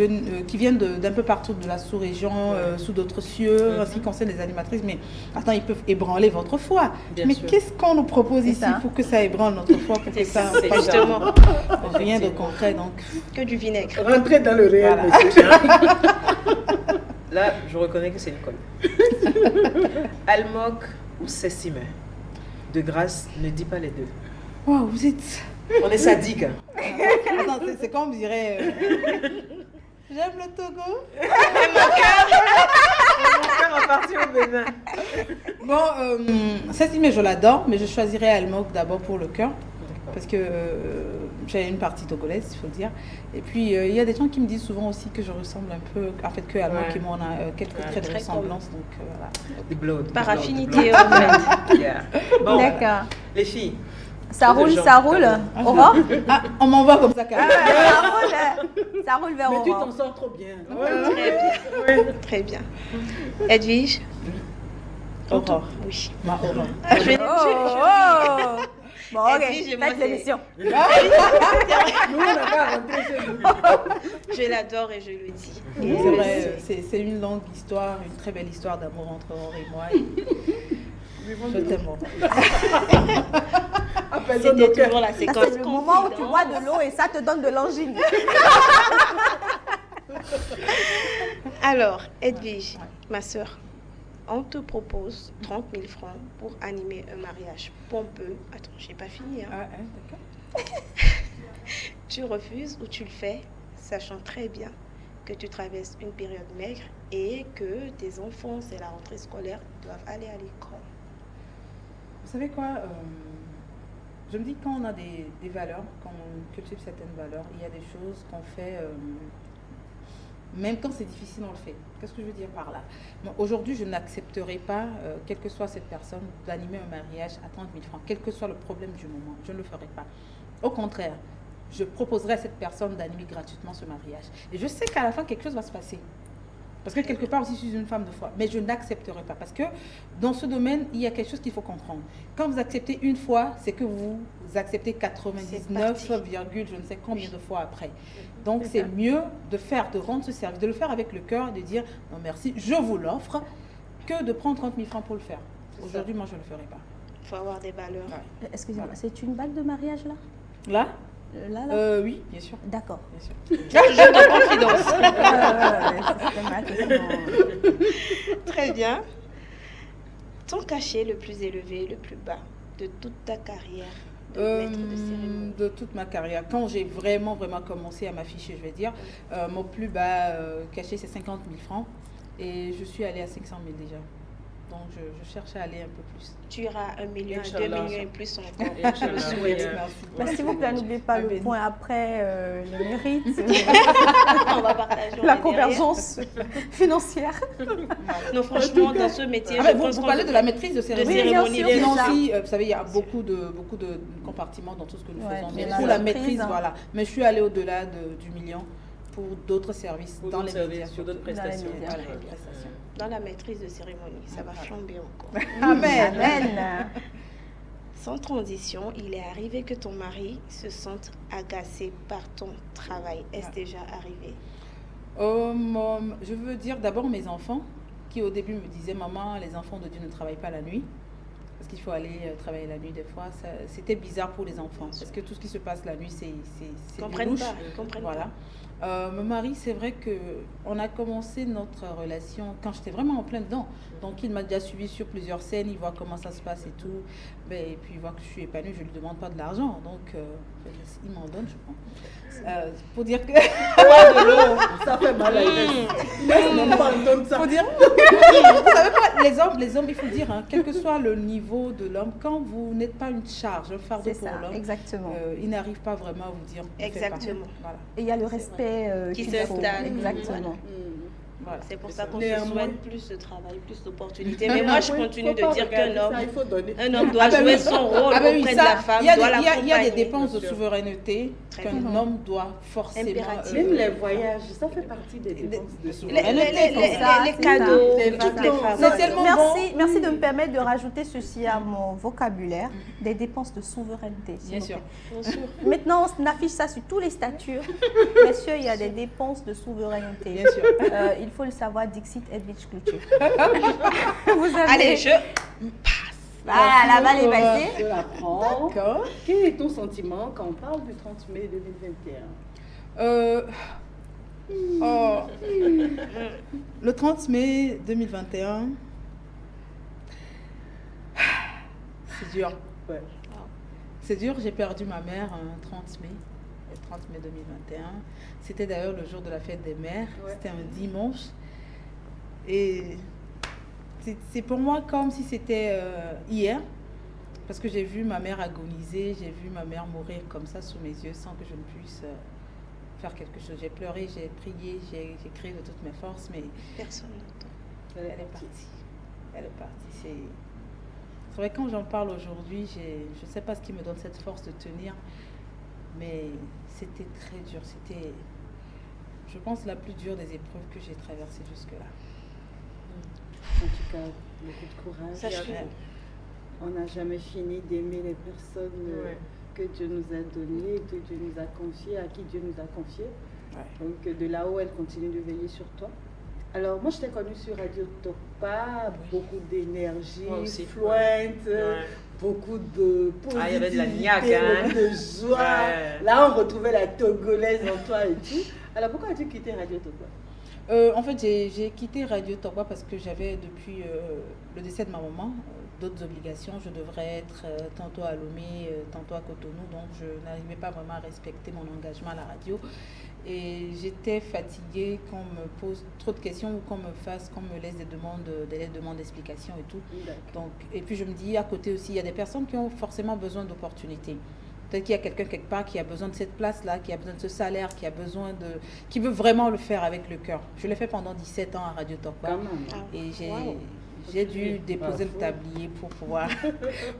qui viennent d'un peu partout de la sous-région, sous d'autres cieux, en ce qui concerne les animatrices, mais attends, ils peuvent ébranler votre foi. Bien Mais sûr. qu'est-ce qu'on nous propose C'est ici ça. pour que ça ébranle notre foi, pour que C'est ça... ça, c'est justement. Rien de concret, donc... Que du vinaigre. Rentrez dans le réel, Voilà. monsieur. Là, je reconnais que c'est une colle. Almoc ou Sessime? De grâce, ne dis pas les deux. Wow, vous êtes... On est sadique. Attends, c'est comme on dirait... J'aime le Togo. Mon cœur est parti au Bénin. Bon, Sessimé, je l'adore, mais je choisirais Almoc d'abord pour le cœur. Parce que j'ai une partie togolaise, il faut le dire. Et puis, il y a des gens qui me disent souvent aussi que je ressemble un peu, en fait, que Almoc Ouais. et moi, on a quelques traits de très ressemblance. Donc, voilà. The blood. Par the blood, affinité, the blood. en fait. Yeah. Bon, D'accord. les filles, Ça roule, ça roule. Aurore? Ah, on m'envoie comme ça, carrément. Ça roule vers Mais tu Aurore. t'en sors trop bien. Très bien. Très bien. Edwige? Aurore. Oui. Ma Aurore. Ah, je vais- Oh! Bon, ok, Edwige, moi, faites c'est- l'émission. Nous, on n'a pas rentré chez nous. Je l'adore et je le dis. C'est vrai, c'est une longue histoire, une très belle histoire d'amour entre Aurore et moi. Je t'aime, Aurore. C'était toujours la Ça, séquence. c'est le moment où tu confidence. bois de l'eau et ça te donne de l'angine. Alors, Edwige, ma soeur, on te propose 30 000 francs pour animer un mariage pompeux. Attends, j'ai pas fini. Hein. Ah, hein, d'accord. Tu refuses ou tu le fais, sachant très bien que tu traverses une période maigre et que tes enfants, c'est la rentrée scolaire, doivent aller à l'école. Vous savez quoi je me dis quand on a des valeurs, quand on cultive certaines valeurs, il y a des choses qu'on fait, même quand c'est difficile, on le fait. Qu'est-ce que je veux dire par là? Aujourd'hui, je n'accepterai pas, quelle que soit cette personne, d'animer un mariage à 30 000 francs, quel que soit le problème du moment. Je ne le ferai pas. Au contraire, je proposerai à cette personne d'animer gratuitement ce mariage. Et je sais qu'à la fin, quelque chose va se passer. Parce que quelque part aussi, je suis une femme de foi. Mais je n'accepterai pas. Parce que dans ce domaine, il y a quelque chose qu'il faut comprendre. Quand vous acceptez une fois, c'est que vous acceptez 99, je ne sais combien de fois après. Donc, c'est mieux de rendre ce service, de le faire avec le cœur et de dire non merci, je vous l'offre, que de prendre 30 000 francs pour le faire. Aujourd'hui, moi, je ne le ferai pas. Il faut avoir des valeurs. Ouais. Excusez-moi, c'est une bague de mariage là? Là Là? Oui, bien sûr. D'accord. Bien sûr. Je de confidence. C'était ma question. Très bien. Ton cachet le plus élevé, le plus bas de toute ta carrière de maître de cérémonie. De toute ma carrière. Quand j'ai vraiment commencé à m'afficher, je vais dire, mon plus bas cachet, c'est 50 000 francs. Et je suis allée à 500 000 déjà. Donc, je cherche à aller un peu plus. Tu iras 1 million, 2 Inch'Allah. millions et plus encore. Inch'Allah. Je le souhaite. Merci. Mais s'il vous plaît, n'oubliez pas le Amen. point après le mérite, On va partager. on la est derrière. convergence financière. Non, franchement, dans ce métier, Ah, je mais pense vous qu'on parlez de la maîtrise de cérémonie. Oui, bien sûr, Sinon, c'est ça. aussi, vous savez, il y a beaucoup de compartiments dans tout ce que nous Ouais, faisons. mais Mais la pour la maîtrise, maîtrise, hein. voilà. Mais je suis allée au-delà du million pour d'autres services Pour dans d'autres les médias. services, sur d'autres Dans les prestations. médias. Voilà, Très les bien. prestations. dans la maîtrise de cérémonie, ça va flamber encore. Amen. Amen. Sans transition, il est arrivé que ton mari se sente agacé par ton travail. Est-ce déjà arrivé? Je veux dire d'abord mes enfants qui au début me disaient maman, les enfants de Dieu ne travaillent pas la nuit parce qu'il faut aller travailler la nuit des fois. C'était bizarre pour les enfants parce que tout ce qui se passe la nuit c'est Ils comprennent louche. pas, ils comprennent Voilà. Mon mari, c'est vrai que on a commencé notre relation quand j'étais vraiment en plein dedans. Donc il m'a déjà suivi sur plusieurs scènes, il voit comment ça se passe et tout. Et puis il voit que je suis épanouie, je lui demande pas de l'argent, donc il m'en donne, je pense. Pour dire que Ça fait mal à l'aise. Laisse-moi pas entendre ça. Faut dire, vous savez pas, les hommes, il faut dire, hein, quel que soit le niveau de l'homme, quand vous n'êtes pas une charge, un fardeau C'est pour ça, l'homme, exactement. il n'arrive pas vraiment à vous dire. on fait pas. Exactement. Voilà. Et il y a le respect Qui qu'il faut. s'installe. Exactement. Voilà. C'est pour ça qu'on Néanmoins. se souhaite plus de travail, plus d'opportunités. Mais moi, je continue de dire qu'un homme, Il faut donner. un homme doit jouer son rôle Ah ben oui, auprès de ça, la femme, il y a doit des- il y a des l'accompagner. dépenses de Bien sûr. souveraineté Très qu'un bien. homme doit forcément. Impératif. Même les voyages, ça fait partie des dépenses de Les, souveraineté. les c'est cadeaux, ça. de toutes les femmes. C'est tellement Merci, merci de me permettre de rajouter ceci à mon vocabulaire, des dépenses de souveraineté. s'il Bien vous sûr. plaît. Bien sûr. Maintenant, on affiche ça sur tous les statuts. Messieurs, il y a des dépenses de souveraineté. Bien sûr. Il faut le savoir, Dixit Edwidge Cloutier. Vous avez... Allez, je Voilà, la balle est passée. Je la prends. D'accord. Quel est ton sentiment quand on parle du 30 mai 2021? Le 30 mai 2021, c'est dur. Ouais. C'est dur, j'ai perdu ma mère un 30 mai, le 30 mai 2021. C'était d'ailleurs le jour de la fête des mères, Ouais. c'était un dimanche. Et c'est pour moi comme si c'était hier, parce que j'ai vu ma mère agoniser, j'ai vu ma mère mourir comme ça sous mes yeux sans que je ne puisse faire quelque chose. J'ai pleuré, j'ai prié, j'ai crié de toutes mes forces, mais personne n'entend. elle est partie. Elle est partie. C'est vrai, quand j'en parle aujourd'hui, je ne sais pas ce qui me donne cette force de tenir, mais c'était très dur. C'était, je pense, la plus dure des épreuves que j'ai traversées jusque-là. En tout cas, beaucoup de courage. On n'a jamais fini d'aimer les personnes que Dieu nous a données, que Dieu nous a confiées, à qui Dieu nous a confiées. Ouais. Donc de là-haut, elle continue de veiller sur toi. Alors moi, je t'ai connue sur Radio Topa, beaucoup d'énergie, fluente, beaucoup de positivité, il y avait de la niaque, beaucoup de joie. Ouais. Là, on retrouvait la Togolaise en toi et tout. Alors pourquoi as-tu quitté Radio Topa? En fait, j'ai quitté Radio Topa parce que j'avais, depuis le décès de ma maman, d'autres obligations. Je devrais être tantôt à Lomé, tantôt à Cotonou, donc je n'arrivais pas vraiment à respecter mon engagement à la radio. Et j'étais fatiguée qu'on me pose trop de questions ou qu'on me laisse des demandes d'explications et tout. Donc, et puis je me dis, à côté aussi, il y a des personnes qui ont forcément besoin d'opportunités. Peut-être qu'il y a quelqu'un quelque part qui a besoin de cette place-là, qui a besoin de ce salaire, qui veut vraiment le faire avec le cœur. Je l'ai fait pendant 17 ans à Radio Topa. Et j'ai dû déposer le tablier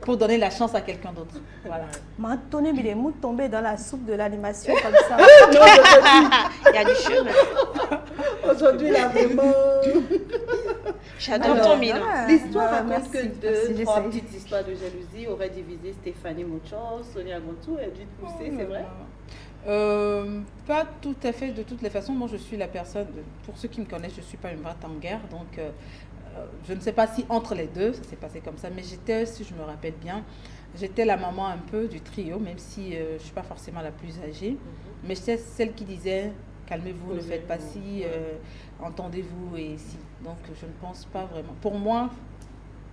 pour donner la chance à quelqu'un d'autre. Voilà. Maintenant, il est tombé dans la soupe de l'animation comme ça. Il y a du chemin. Aujourd'hui, là, vraiment. J'adore ton bilan. L'histoire raconte que trois petites histoires de jalousie auraient divisé Stéphanie Mochor, Sonia Gontou et Edith Poussé, c'est vrai? Pas tout à fait, de toutes les façons. Moi, je suis la personne, pour ceux qui me connaissent, je ne suis pas une brate en guerre, donc je ne sais pas si entre les deux, ça s'est passé comme ça, mais j'étais, si je me rappelle bien, j'étais la maman un peu du trio, même si je ne suis pas forcément la plus âgée, mais j'étais celle qui disait, calmez-vous, ne faites pas ci, entendez-vous et si. Donc, je ne pense pas vraiment. Pour moi,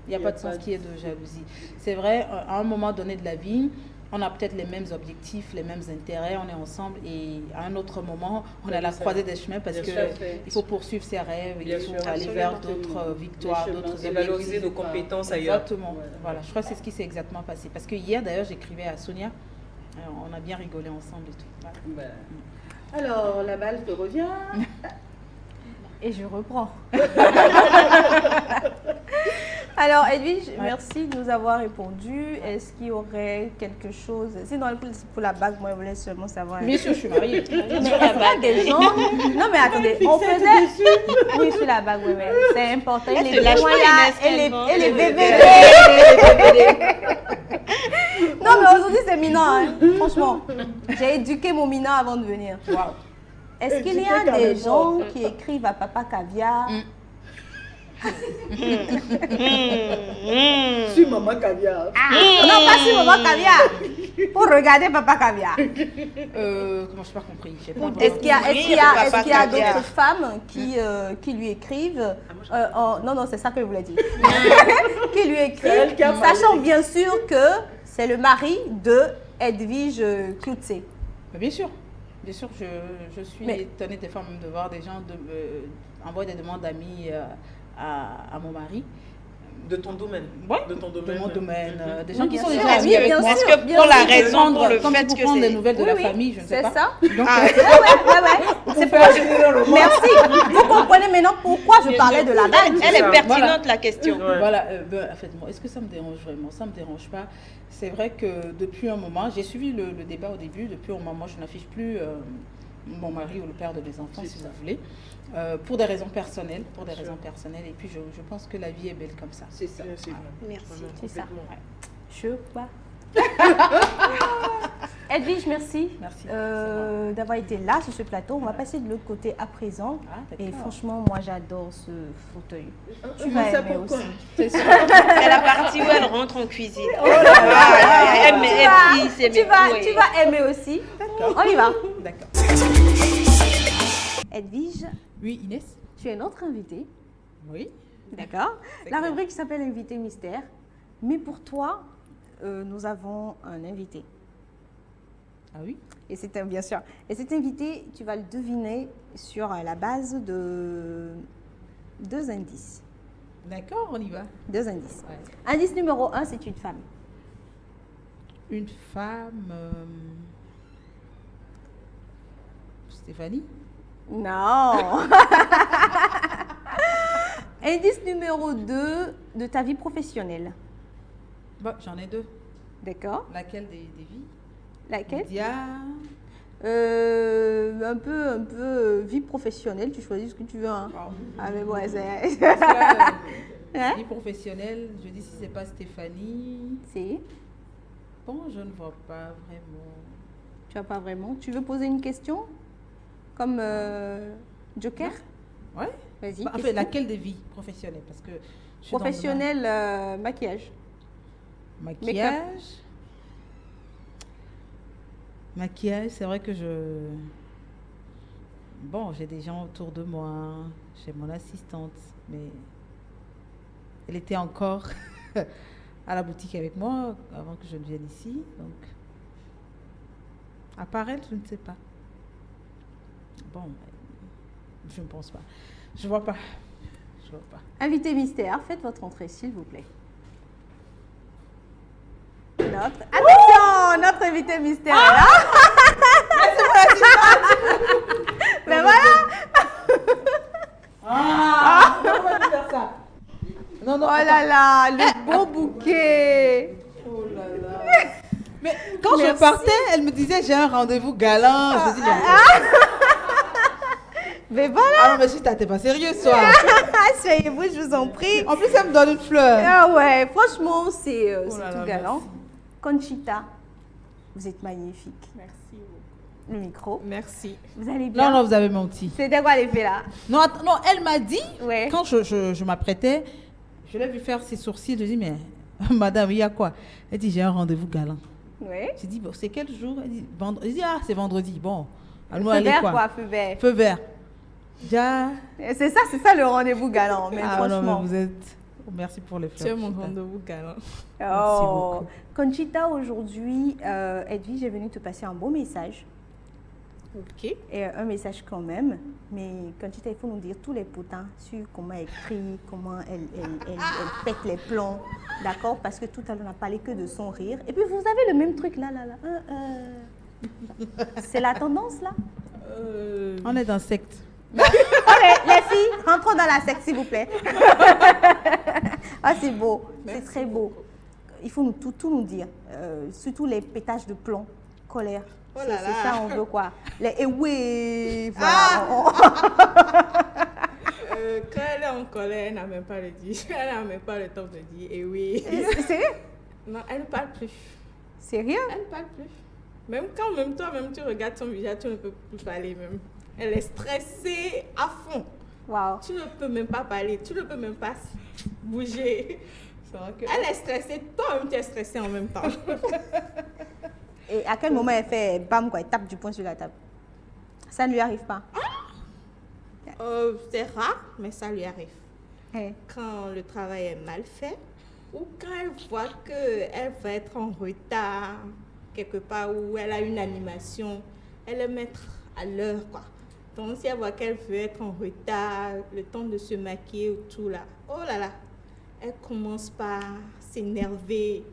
il n'y a pas de sens qu'il y ait de jalousie. C'est vrai, à un moment donné de la vie, on a peut-être les mêmes objectifs, les mêmes intérêts, on est ensemble et à un autre moment, on est à la croisée des chemins parce qu'il faut poursuivre ses rêves, il faut aller vers d'autres victoires, d'autres et valoriser nos compétences ailleurs. Exactement. Voilà, je crois que c'est ce qui s'est exactement passé. Parce que hier, d'ailleurs, j'écrivais à Sonia, on a bien rigolé ensemble et tout. Voilà. Alors, la balle te revient. Et je reprends. Alors, Edwige, merci de nous avoir répondu. Est-ce qu'il y aurait quelque chose... Sinon, pour la bague, moi, je voulais seulement savoir... Bien sûr, je suis mariée. Mais il y a des gens... Non, mais attendez, on faisait... Oui, sur la bague, oui, mais c'est important. Et les moyens, et les bébés. Non, mais aujourd'hui, c'est Minan, hein. Franchement. J'ai éduqué mon Minan avant de venir. Wow. Est-ce qu'il y a des gens qui écrivent à Papa Caviar Sur Maman Caviar. Non, pas sur Maman Caviar. Pour regarder Papa Caviar. Comment je n'ai pas compris. Est-ce qu'il y a d'autres femmes qui lui écrivent non, c'est ça que je voulais dire. Qui lui écrivent, sachant bien sûr que c'est le mari de Edwige Cloutier. Bien sûr. Bien sûr, je suis étonnée des fois même de voir des gens envoyer des demandes d'amis à mon mari. De ton domaine. Oui, de ton domaine. De mon domaine. Des gens qui sont déjà amis avec moi. Est-ce que pour la raison, pour le fait que prendre des nouvelles de la famille, je ne sais pas. C'est ça. C'est pour... Merci. Vous comprenez maintenant pourquoi je parlais de la bague. Elle est pertinente, la question. Voilà. En fait, est-ce que ça me dérange vraiment? Ça ne me dérange pas. C'est vrai que depuis un moment, j'ai suivi le débat au début. Depuis un moment, je n'affiche plus mon mari ou le père de mes enfants, si vous voulez. Pour des raisons personnelles, et puis je pense que la vie est belle comme ça. C'est ça. Merci. C'est ça. Je crois. Edwige, merci, d'avoir été là sur ce plateau. On va passer de l'autre côté à présent. Et franchement, moi j'adore ce fauteuil. Tu vas aimer aussi. C'est la partie où elle rentre en cuisine. Tu vas aimer aussi. On y va. D'accord. Edwige. Oui, Inès. Tu es notre invitée. Oui. D'accord. La rubrique s'appelle Invité Mystère. Mais pour toi, nous avons un invité. Ah oui? Et c'est bien sûr. Et cet invité, tu vas le deviner sur la base de 2 indices. D'accord, on y va. 2 indices. Ouais. Indice numéro 1, c'est une femme. Une femme... Stéphanie? Non. Indice numéro 2, de ta vie professionnelle. Bah, j'en ai deux. D'accord. Laquelle des vies? Laquelle? Média. Un peu vie professionnelle, tu choisis ce que tu veux. Hein. Ah, mais bon, c'est... Parce que, Hein? vie professionnelle, je dis si c'est pas Stéphanie. Si, Bon, je ne vois pas vraiment. tu vois pas vraiment. Tu veux poser une question? Comme Joker? Ouais. Vas-y. Bah, en fait, question. laquelle des vies professionnelles? Parce que je suis dans le Professionnel, maquillage. maquillage. Maquillage, c'est vrai que Bon, j'ai des gens autour de moi. J'ai mon assistante, mais elle était encore à la boutique avec moi avant que je ne vienne ici. Donc, à part elle, je ne sais pas. Bon, je ne pense pas. Je vois pas. Je vois pas. Invité mystère, faites votre entrée, s'il vous plaît. Attention, notre invité mystère est là. Mais voilà. On va faire ça. Non, non. Oh là là, le beau bouquet. Oh là là. Mais quand je Merci. partais, elle me disait j'ai un rendez-vous galant. Je dis Mais voilà. ah non mais si t'es pas sérieux ce soir. Asseyez-vous, je vous en prie. En plus elle me donne une fleur. Ah ouais, franchement, c'est Oh là tout là, galant. merci. Conchita, vous êtes magnifique. Merci beaucoup. Le micro. Merci. Vous allez bien? Non non vous avez menti. C'était quoi l'effet là? Non attends, non elle m'a dit Ouais. quand je m'apprêtais, je l'ai vu faire ses sourcils. Je dis mais madame il y a quoi? Elle dit j'ai un rendez-vous galant. Ouais. J'ai dit bon, c'est quel jour? Elle dit vendredi. Je dis ah c'est vendredi. Bon allons Feu aller vert quoi? quoi, feu vert. Feu vert. Déjà. C'est ça le rendez-vous galant, mais Ah non franchement. mais vous êtes. Merci pour les fleurs. C'est mon Chita. rendez-vous galant. Oh. beaucoup. Conchita, aujourd'hui, Edwige, j'ai venu te passer un beau message. Ok. Et un message quand même. Mais Conchita, il faut nous dire tous les potins sur comment elle crie, comment elle pète les plombs. D'accord? Parce que tout à l'heure, on n'a parlé que de son rire. Et puis, vous avez le même truc là. C'est la tendance là? On est dans secte. Ok, les filles, rentrons dans la secte, s'il vous plaît. Ah, c'est beau, c'est très beau. Il faut nous, tout nous dire, surtout les pétages de plomb, colère. Oh là C'est là. ça, on veut quoi? Les oui, voilà. Quand elle est en colère, elle n'a même pas le dire. Elle n'a même pas le temps de dire. Et oui. Sérieux? Non, elle ne parle plus. Sérieux? Elle ne parle plus. Même quand même toi-même tu regardes son visage, tu ne peux plus parler même. Elle est stressée à fond. Waouh. Tu ne peux même pas parler, tu ne peux même pas bouger. C'est vrai que. Elle est stressée, toi-même tu es stressée en même temps. Et à quel moment elle fait bam, quoi, elle tape du poing sur la table? Ça ne lui arrive pas? C'est rare, mais ça lui arrive. Eh. Quand le travail est mal fait ou quand elle voit qu'elle va être en retard quelque part où elle a une animation, elle aime être à l'heure, quoi. Donc si elle voit qu'elle veut être en retard, le temps de se maquiller ou tout là, oh là là, elle commence par s'énerver.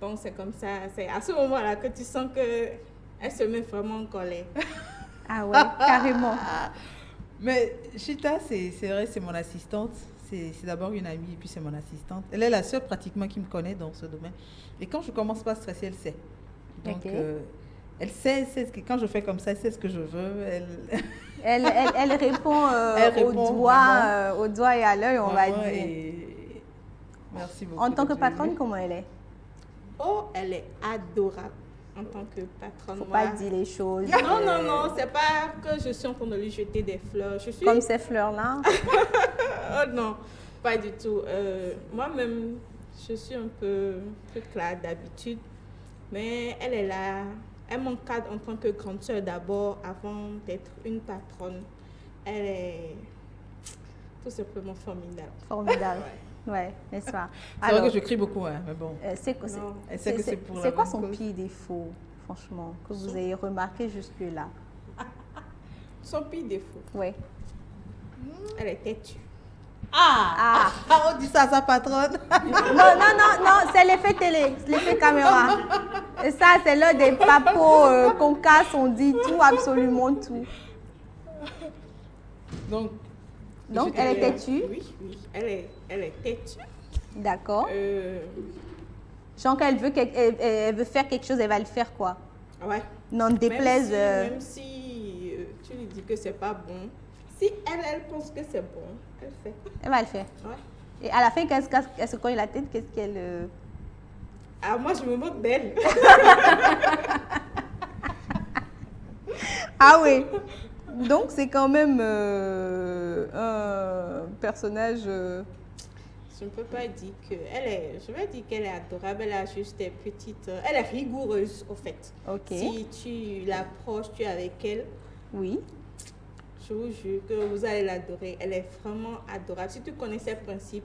Bon, c'est comme ça, c'est à ce moment-là que tu sens qu'elle se met vraiment en colère. Ah ouais, carrément. Mais Chita, c'est vrai, c'est mon assistante. C'est d'abord une amie et puis c'est mon assistante. Elle est la seule pratiquement qui me connaît dans ce domaine. Et quand je commence pas à stresser, elle sait. Donc, Ok. elle sait ce que, quand je fais comme ça, elle sait ce que je veux. Elle répond, Elle répond au doigt et à l'œil, on va Vraiment, dire. et merci beaucoup. En tant que d'être patronne, venue. comment elle est? Oh, elle est adorable en tant que patronne. Faut Moi, pas dire les choses. non, non, non, c'est pas que je suis en train de lui jeter des fleurs. Je suis... Comme ces fleurs-là. Oh non, pas du tout. Moi-même, je suis un peu là d'habitude. Mais elle est là. Elle m'encadre en tant que grande sœur d'abord, avant d'être une patronne. Elle est tout simplement formidable. Formidable. Ouais, n'est-ce pas? C'est vrai que je crie beaucoup, hein, mais bon. c'est quoi, Non. Elle sait que c'est pour la c'est quoi bonne son cause. pire défaut, franchement, que vous ayez remarqué jusque-là? Son pire défaut, Ouais. elle est têtue. Ah! On dit ça à sa patronne. Non, c'est l'effet télé, l'effet caméra. Et ça, c'est l'heure des papos qu'on casse, on dit tout, absolument tout. Donc, Donc, elle est têtue. Oui, oui, elle est têtue. D'accord. Genre, quand elle veut faire quelque chose, elle va le faire quoi. Ouais. Non déplaise. Même si tu lui dis que c'est pas bon, si elle pense que c'est bon, elle fait. Elle va le faire. Ouais. Et à la fin, quand elle se cogne la tête, qu'est-ce qu'elle... Ah, moi, je me moque d'elle. Ah oui. Donc, c'est quand même un personnage... Je ne peux pas dire je vais dire qu'elle est adorable, elle a juste des petites... elle est rigoureuse, au fait. Ok. Si tu l'approches, tu es avec elle, Oui. je vous jure que vous allez l'adorer. Elle est vraiment adorable. Si tu connais ses principes,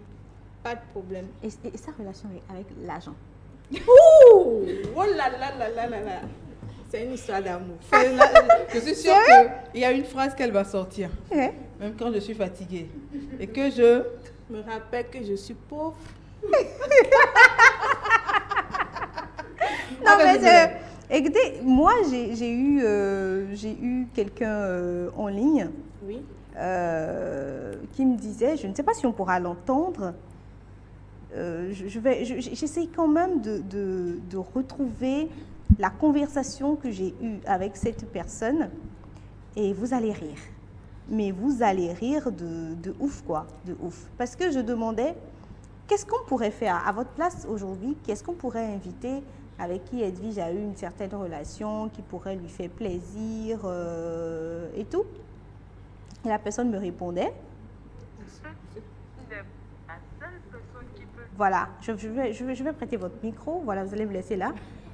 pas de problème. Et sa relation avec l'agent? Ouh! Oh là là là là là là! C'est une histoire d'amour. Je suis sûre qu'il y a une phrase qu'elle va sortir, même quand je suis fatiguée. Et que je Me rappelle que je suis pauvre. Non, mais écoutez, moi, j'ai eu quelqu'un en ligne Oui. qui me disait, je ne sais pas si on pourra l'entendre, j'essaie quand même de retrouver la conversation que j'ai eue avec cette personne et vous allez rire. Mais vous allez rire de ouf, quoi, de ouf. Parce que je demandais, qu'est-ce qu'on pourrait faire à votre place aujourd'hui? Qu'est-ce qu'on pourrait inviter avec qui Edwige a eu une certaine relation, qui pourrait lui faire plaisir et tout? Et la personne me répondait. Voilà, je vais prêter votre micro. Voilà, vous allez me laisser là.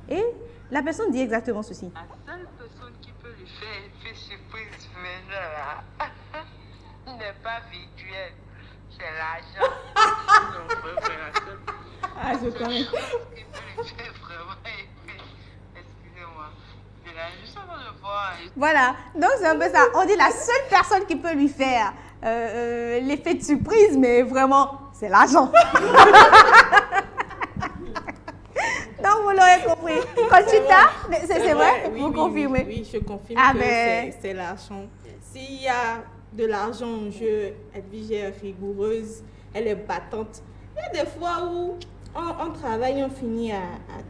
Et la personne dit exactement ceci. La seule personne qui peut lui faire effet surprise maintenant là, n'est pas virtuel, c'est l'argent. Donc, vraiment, la seule Ah, je connais. personne qui peut lui faire vraiment effet, excusez-moi, c'est l'argent. Juste avant de voir. Voilà, donc c'est un peu ça. On dit la seule personne qui peut lui faire l'effet de surprise, mais vraiment, c'est l'argent. Donc, vous l'aurez compris. Conchita, c'est vrai? Oui, Vous oui, confirmez? Oui, je confirme Ah que ben. c'est l'argent. S'il y a de l'argent en jeu, Edwige est rigoureuse, elle est battante. Il y a des fois où on travaille, on finit à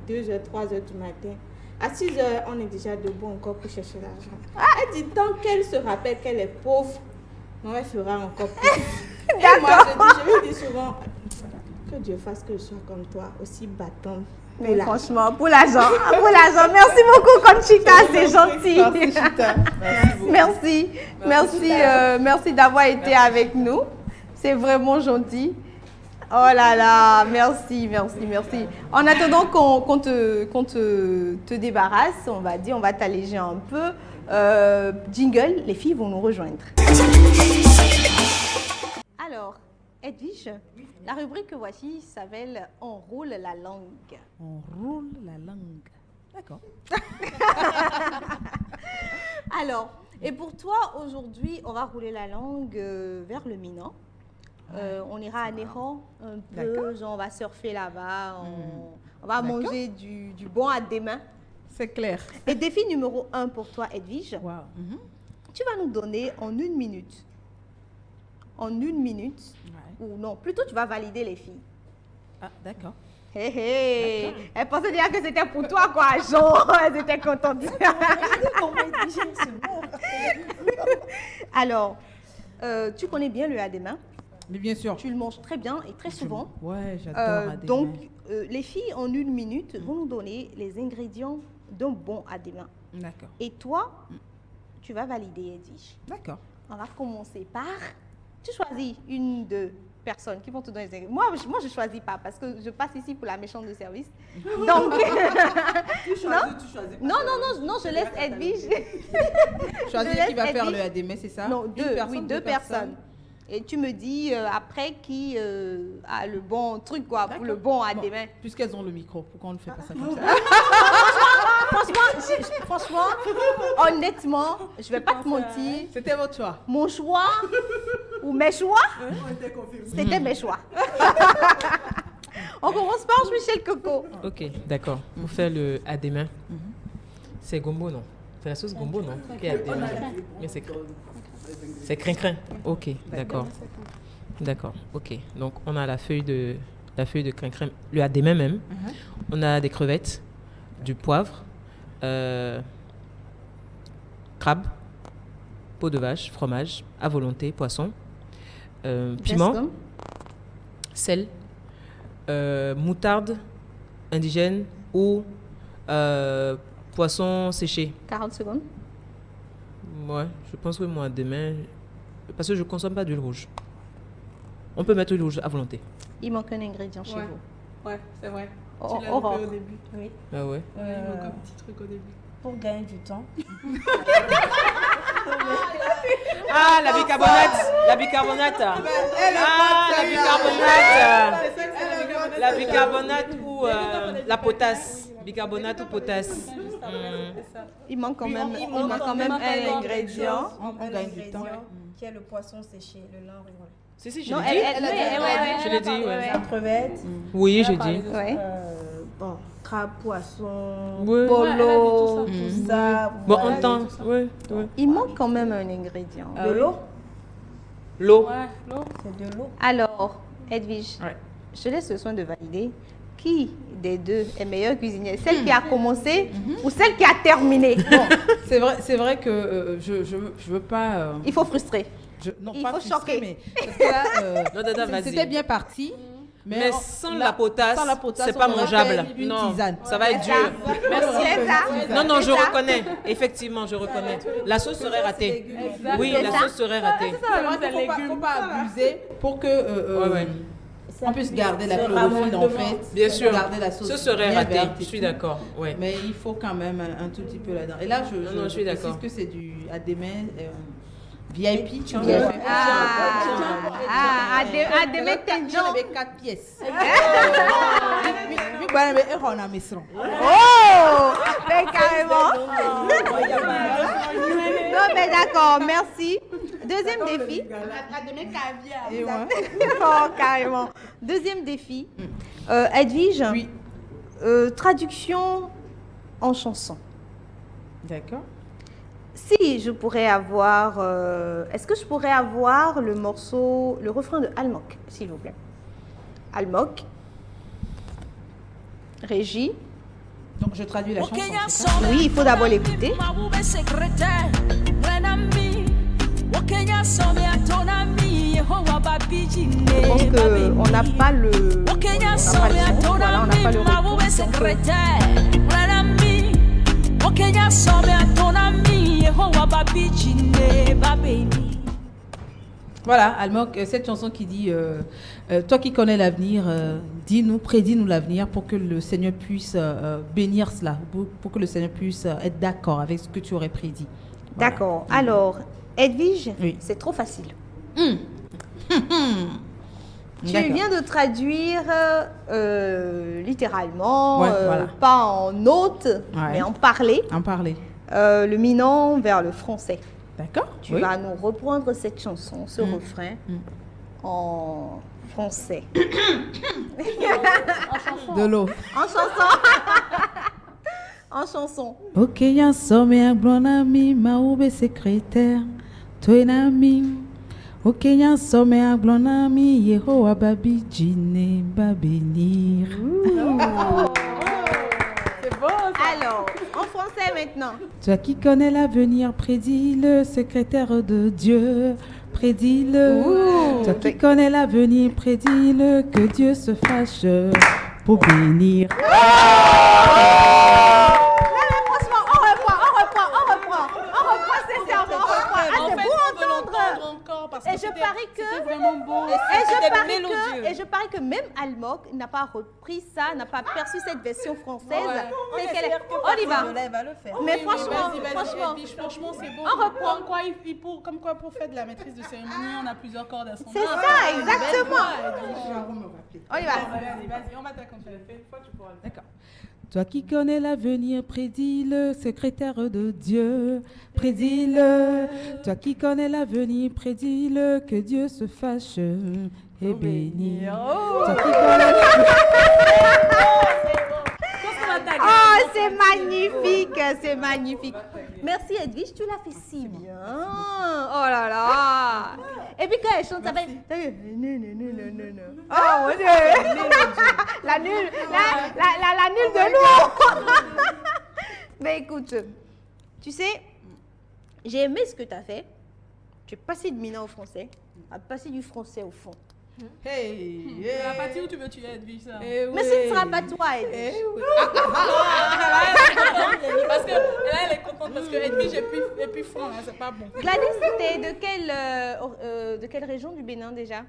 2h, 3h du matin. À 6h, on est déjà debout encore pour chercher l'argent. Elle dit tant qu'elle se rappelle qu'elle est pauvre, non, elle fera encore plus. Et moi, je lui dis souvent que Dieu fasse que je sois comme toi, aussi battante. Mais franchement, pour l'argent, merci beaucoup Conchita, c'est gentil. Merci Chita. Merci beaucoup. Merci d'avoir été avec nous. C'est vraiment gentil. Oh là là, merci. En attendant qu'on te débarrasse, on va t'alléger un peu. Jingle, les filles vont nous rejoindre. Alors, Edwige, la rubrique que voici s'appelle « On roule la langue ». On roule la langue. D'accord. Alors, et pour toi, aujourd'hui, on va rouler la langue vers le Minan. On ira à Néron un peu, genre on va surfer là-bas, on va manger du bon à des mains. C'est clair. Et défi numéro 1 pour toi, Edwige, Wow. tu vas nous donner en 1 minute. En 1 minute, ou non, plutôt tu vas valider les filles. Ah, d'accord. Hé hé, elle pensait déjà que c'était pour toi, quoi, genre, elle était contente. Alors, tu connais bien le adéma. Mais bien sûr. Tu le manges très bien et très souvent. Ouais, j'adore adéma. Donc, les filles, en 1 minute, vont nous donner les ingrédients d'un bon adéma. D'accord. Et toi, tu vas valider, Edwige. D'accord. On va commencer par... Tu choisis une, deux personnes qui vont te donner les ingrédients. Moi, je ne choisis pas parce que je passe ici pour la méchante de service. Donc... Tu choisis pas. Non, je laisse Edwige. Choisis qui va faire le adéma, c'est ça? Non, Une deux personnes. Et tu me dis après qui a le bon truc, quoi, pour le bon adéma. Puisqu'elles ont le micro, pourquoi on ne fait pas ça comme ça? Franchement, honnêtement, je ne vais pas te mentir. C'était votre choix. Mon choix, ou mes choix, c'était mes choix. On commence par Michel Coco. Ok, d'accord. Pour faire le adéma, c'est gombo, non? C'est la sauce gombo, non? Mais c'est crin-crin. Ok, d'accord. D'accord, ok. Donc, on a la feuille de crin-crin, le adéma même. On a des crevettes, du poivre, crabe, peau de vache, fromage, à volonté, poisson, piment, sel, moutarde indigène ou poisson séché. 40 secondes. Ouais, je pense que moi, demain, parce que je ne consomme pas d'huile rouge. On peut mettre l'huile rouge à volonté. Il manque un ingrédient chez vous. Ouais, c'est vrai. Oh, Tu l'as Aurore. coupé au début. Oui. Ah ouais. Il manque un petit truc au début. Pour gagner du temps. Ah, la bicarbonate. La bicarbonate. Ah, la bicarbonate. La bicarbonate ou la potasse. Bicarbonate ou potasse. Il manque quand même, un ingrédient. On gagne du temps. Qui est le poisson séché, le lard et voilà. Si, je Non, l'ai dit. je l'ai dit, ouais. La crevette. Oui, j'ai dit. Ouais. Bon, crabe, poisson, Ouais. polo, tout ça. Bon, voilà. on tente. Ouais. Il manque quand même un ingrédient. De l'eau. L'eau. C'est de l'eau. Alors, Edwige, Ouais. je te laisse le soin de valider qui des deux est meilleure cuisinière. Celle qui a commencé ou celle qui a terminé. Bon, C'est vrai que je veux pas. il faut frustrer. Non, Il pas faut frustrer, choquer. mais parce que là, Non, Dada, vas-y. c'était bien parti. Mais sans la potasse, c'est pas on aurait mangeable. fait Une Non, tisane. ça va être dur. C'est ça. Non, non, je C'est ça. reconnais. Effectivement, je reconnais. La sauce serait ratée. Oui, C'est la ça. sauce serait ratée. C'est vrai qu'il faut pas abuser pour que Ouais. on puisse garder la chlorophylle en fait. Bien sûr. Garder la sauce. Ce serait bien raté. verte et Je suis tout. d'accord. Ouais. Mais il faut quand même un tout petit peu là-dedans. Et là, Non, je suis d'accord. précise que c'est du à des mains VIP. Tu Ah, à demain, t'es J'en avais 4 pièces. Oh, mais carrément. Non, mais d'accord, merci. Deuxième défi. Et ouais. Oh, carrément. Deuxième défi. Edwige, Oui. Traduction en chanson. D'accord. Si je pourrais avoir... Est-ce que je pourrais avoir le morceau, le refrain de Almok, s'il vous plaît? Almok. Régie. Donc je traduis la chanson. c'est ça? Oui, il faut d'abord l'écouter. Je pense qu'on n'a pas le... On n'a pas le son. Voilà, on n'a pas le retour. Si on peut- Voilà, Almok, cette chanson qui dit toi qui connais l'avenir, dis-nous, prédis-nous l'avenir pour que le Seigneur puisse bénir cela, pour que le Seigneur puisse être d'accord avec ce que tu aurais prédit. Voilà. D'accord. Alors, Edwige, Oui. c'est trop facile. Tu D'accord. viens de traduire littéralement, Ouais, voilà. pas en note, Ouais. mais en parler, En parler. le minant vers le français. D'accord. Tu Oui. vas nous reprendre cette chanson, ce refrain, en français. De l'eau. En chanson. En chanson. Ok, y'a somme un bon ami, ma oube secrétaire, toi un ami. Ok, y'a somme un bon ami, yého a babi djine, babénir. Alors, en français maintenant. Toi qui connais l'avenir, prédis-le, secrétaire de Dieu, prédis-le. Ouh. Toi qui connais l'avenir, prédis-le, que Dieu se fâche pour bénir. Franchement, on reprend sincèrement, on reprend. Ah, c'est beau entendre. Encore parce Et que je c'était- parie que... c'était vraiment beau. Et je parie que même Almok n'a pas repris ça, n'a pas perçu cette version française. telle qu'elle est. On y va. va le faire. Mais Oui, franchement, vas-y. franchement, Et puis, franchement, c'est beau. On reprend. Comme quoi, pour faire de la maîtrise de cérémonie, on a plusieurs cordes à son c'est arc. ça, exactement. On y va. Vas-y, on va t'accompagner. Une fois, tu pourras le faire. D'accord. Toi qui connais l'avenir, prédis-le, secrétaire de Dieu, prédis-le. Toi qui connais l'avenir, prédis-le, que Dieu se fâche et bénisse. Toi qui connais Oh, c'est magnifique, c'est magnifique. Merci Edwige, tu l'as fait si bien. Oh là là. Et puis quand elle chante, ça fait... Oh mon Dieu. La nulle, la nulle de nous. Mais écoute, tu sais, j'ai aimé ce que tu as fait. Tu es passé du Mina au français, à passer du français au fond. Hey, La partie où tu veux tuer Edwige, ça. Mais ce ne sera pas toi, Edwige. Parce que là, elle est contente parce que Edwige est plus fond, là, c'est pas bon. Gladys, t'es de quelle région du Bénin déjà?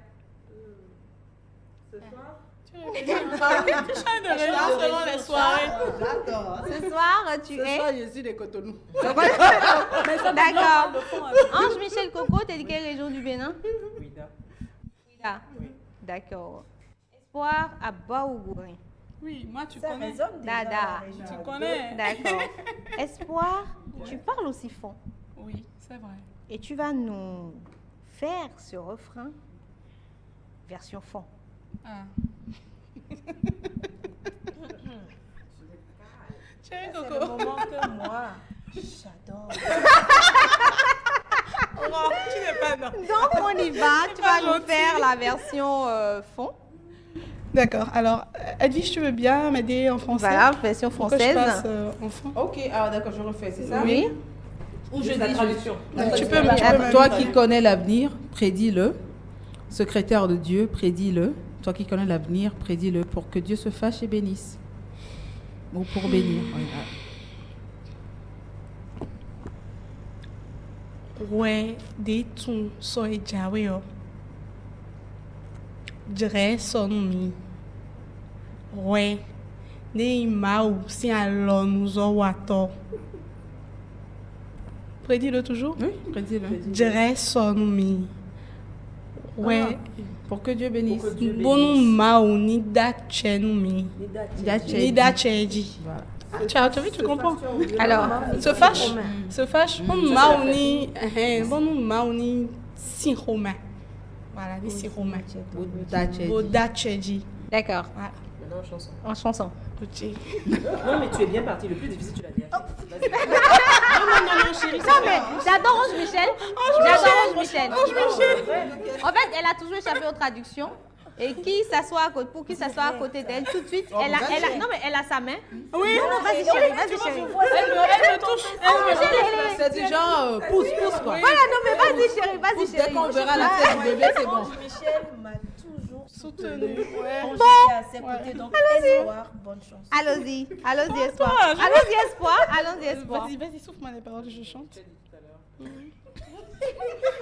Ce soir, Tu changes de région selon les soirées. j'adore. Ce soir, tu Ce es... soir, je suis de Cotonou. D'accord. Ange Michel Coco, t'es de quelle région du Bénin? Ouida. Ouida. D'accord. Espoir à Baougouré. Oui, moi, tu connais. Dada. Tu connais. D'accord. Espoir, tu parles aussi fond. Oui, c'est vrai. Et tu vas nous faire ce refrain version fond. Ah. Chérie C'est le Coco. moment que moi, j'adore. Oh, tu n'es pas non. Donc on y va, tu vas nous faire la version fond. D'accord, alors Edwige, tu veux bien m'aider en français? Voilà, version Pour que je française. passe en fond. Ok, alors d'accord, je refais, c'est ça? Oui. Ou je La dis traduction. Tu peux me Toi qui connais l'avenir, prédis-le. Secrétaire de Dieu, prédis-le. Toi qui connais l'avenir, prédis-le pour que Dieu se fâche et bénisse. Ou pour bénir. Ouais, des tons so e jawe yo. Jere son mi. Ouais, ne maou si alon nous wato. Prédis-le toujours? Oui, prédis-le. Jere son mi. Ouais, Pour que Dieu bénisse. bonu maou ni da chenu mi. Ni da cheji. Voilà. Tu as vu, tu comprends? Alors, Se fâche, bon maoni, bon maoni si romain. Voilà, ni si romain. Boda cheji. d'accord. Voilà. Maintenant, en chanson. En chanson. Ok. Non, mais tu es bien parti. Le plus difficile, tu l'as dit. Vas-y. Non, chérie. Non mais j'adore Ange Michel. J'adore Ange Michel. En fait, elle a toujours échappé aux traductions. Et qui s'assoit à côté, pour qui s'assoit à côté d'elle, tout de suite, elle a, non mais elle a sa main. Oui. Non, vas-y chérie, vas-y chérie. Elle me touche. C'est du genre pousse quoi. Voilà, non mais vas-y chérie, vas-y Dès chérie. qu'on verra la tête du bébé, c'est bon. Ange Michel m'a toujours Soutenu. On j'étais à ses côtés, donc espoir, bonne chance. Allons-y, allons-y espoir. Toi, je- Allons-y espoir, allons-y espoir. Vas-y, souffle-moi les paroles, je chante.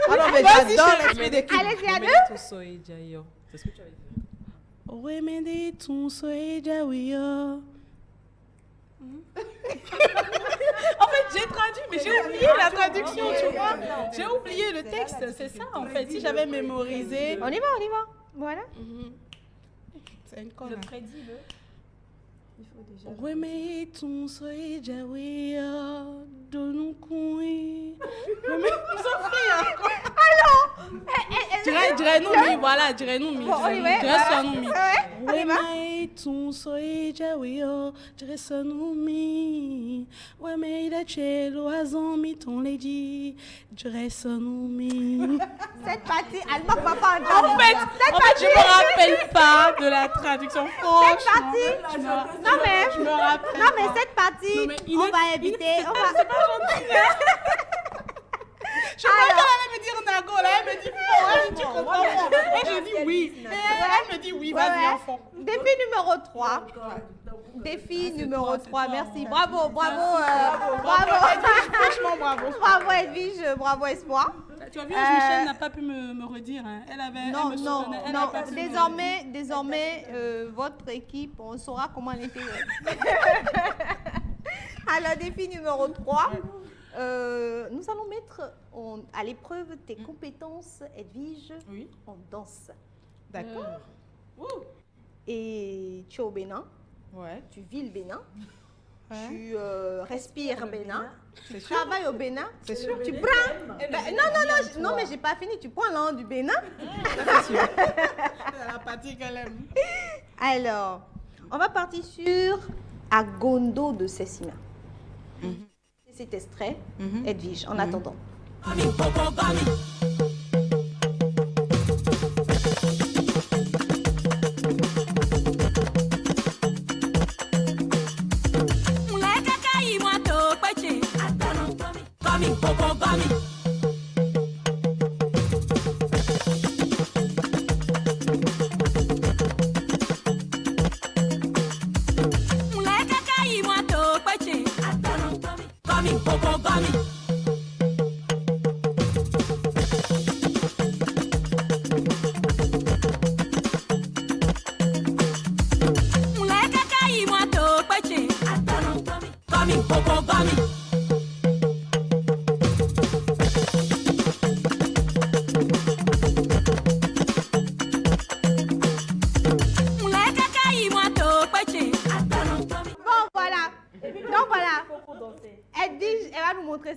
Ah non, mais j'adore l'esprit d'équipe. Allez-y à deux. C'est ce que tu avais dit. Ouais, mais des tons so e jawe yo. En fait, j'ai traduit, mais j'ai oublié la traduction, tu vois. J'ai oublié le texte, c'est ça en fait. Si j'avais mémorisé. On y va, on y va. Voilà. C'est une conne. Prédis-le. Il faut déjà. Ouais, mais ton soleil jawe yo. Donou koui. Dirais-nous mi, voilà, dirais-nous mi. Bon, on y va. Dirais-nous mi. On y va. Ouais, ton soleil jawe yo. Dirais-nous mi. Ouais, mais il a tué l'oiseau, mi ton lady. Dirais-nous mi. Cette partie, elle ne va pas entendre. En fait, je me rappelle pas de la traduction. Cette Franchement. partie, non mais, Je me rappelle. non mais cette partie, Non, mais il on est- va éviter, on va. Je crois qu'elle allait me dire Nago, là, elle me dit fond, elle me dit comprends fond. Et je dis oui. Et elle me dit oui, vas-y, Ouais. enfant. Défi numéro 3. Défi numéro 3, merci. Bravo, bravo, bravo. Franchement, bravo. Bravo Edwige, bravo Espoir. Tu as vu, Michel n'a pas pu me redire. Hein. Elle avait. Non, elle me non, soutenait, elle non. n'a pas pu me Désormais, votre équipe, on saura comment l'intégrer. Alors, défi numéro 3. Nous allons mettre à l'épreuve tes compétences, Edwige, Oui. en danse. D'accord. Et tu es au Bénin, Ouais. tu vis le Bénin, tu respires Bénin, tu C'est sûr. travailles au Bénin, C'est sûr. tu prends... non, mais j'ai pas fini, tu prends l'an du Bénin. la partie qu'elle aime. Alors, on va partir sur Agondo de Sessina. Cet extrait, Edwige, en attendant.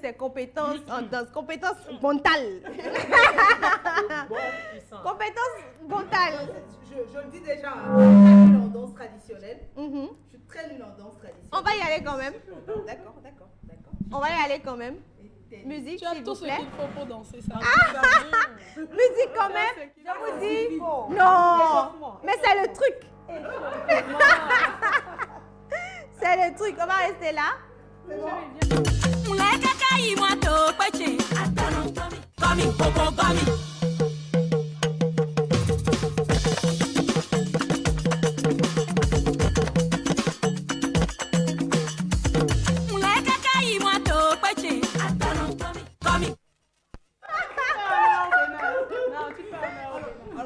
Ses compétences en danse, compétences mentales. Compétences mentales. Je le dis déjà, je suis très nulle en danse traditionnelle. Je suis très nulle en danse traditionnelle. On va y aller quand même. D'accord. On va y aller quand même. Musique, Tu as s'il tout vous ce plaît. qu'il faut pour danser ça. Musique quand même. Je vous dis. Non. Mais c'est le truc. C'est le truc. On va rester là. C'est bon.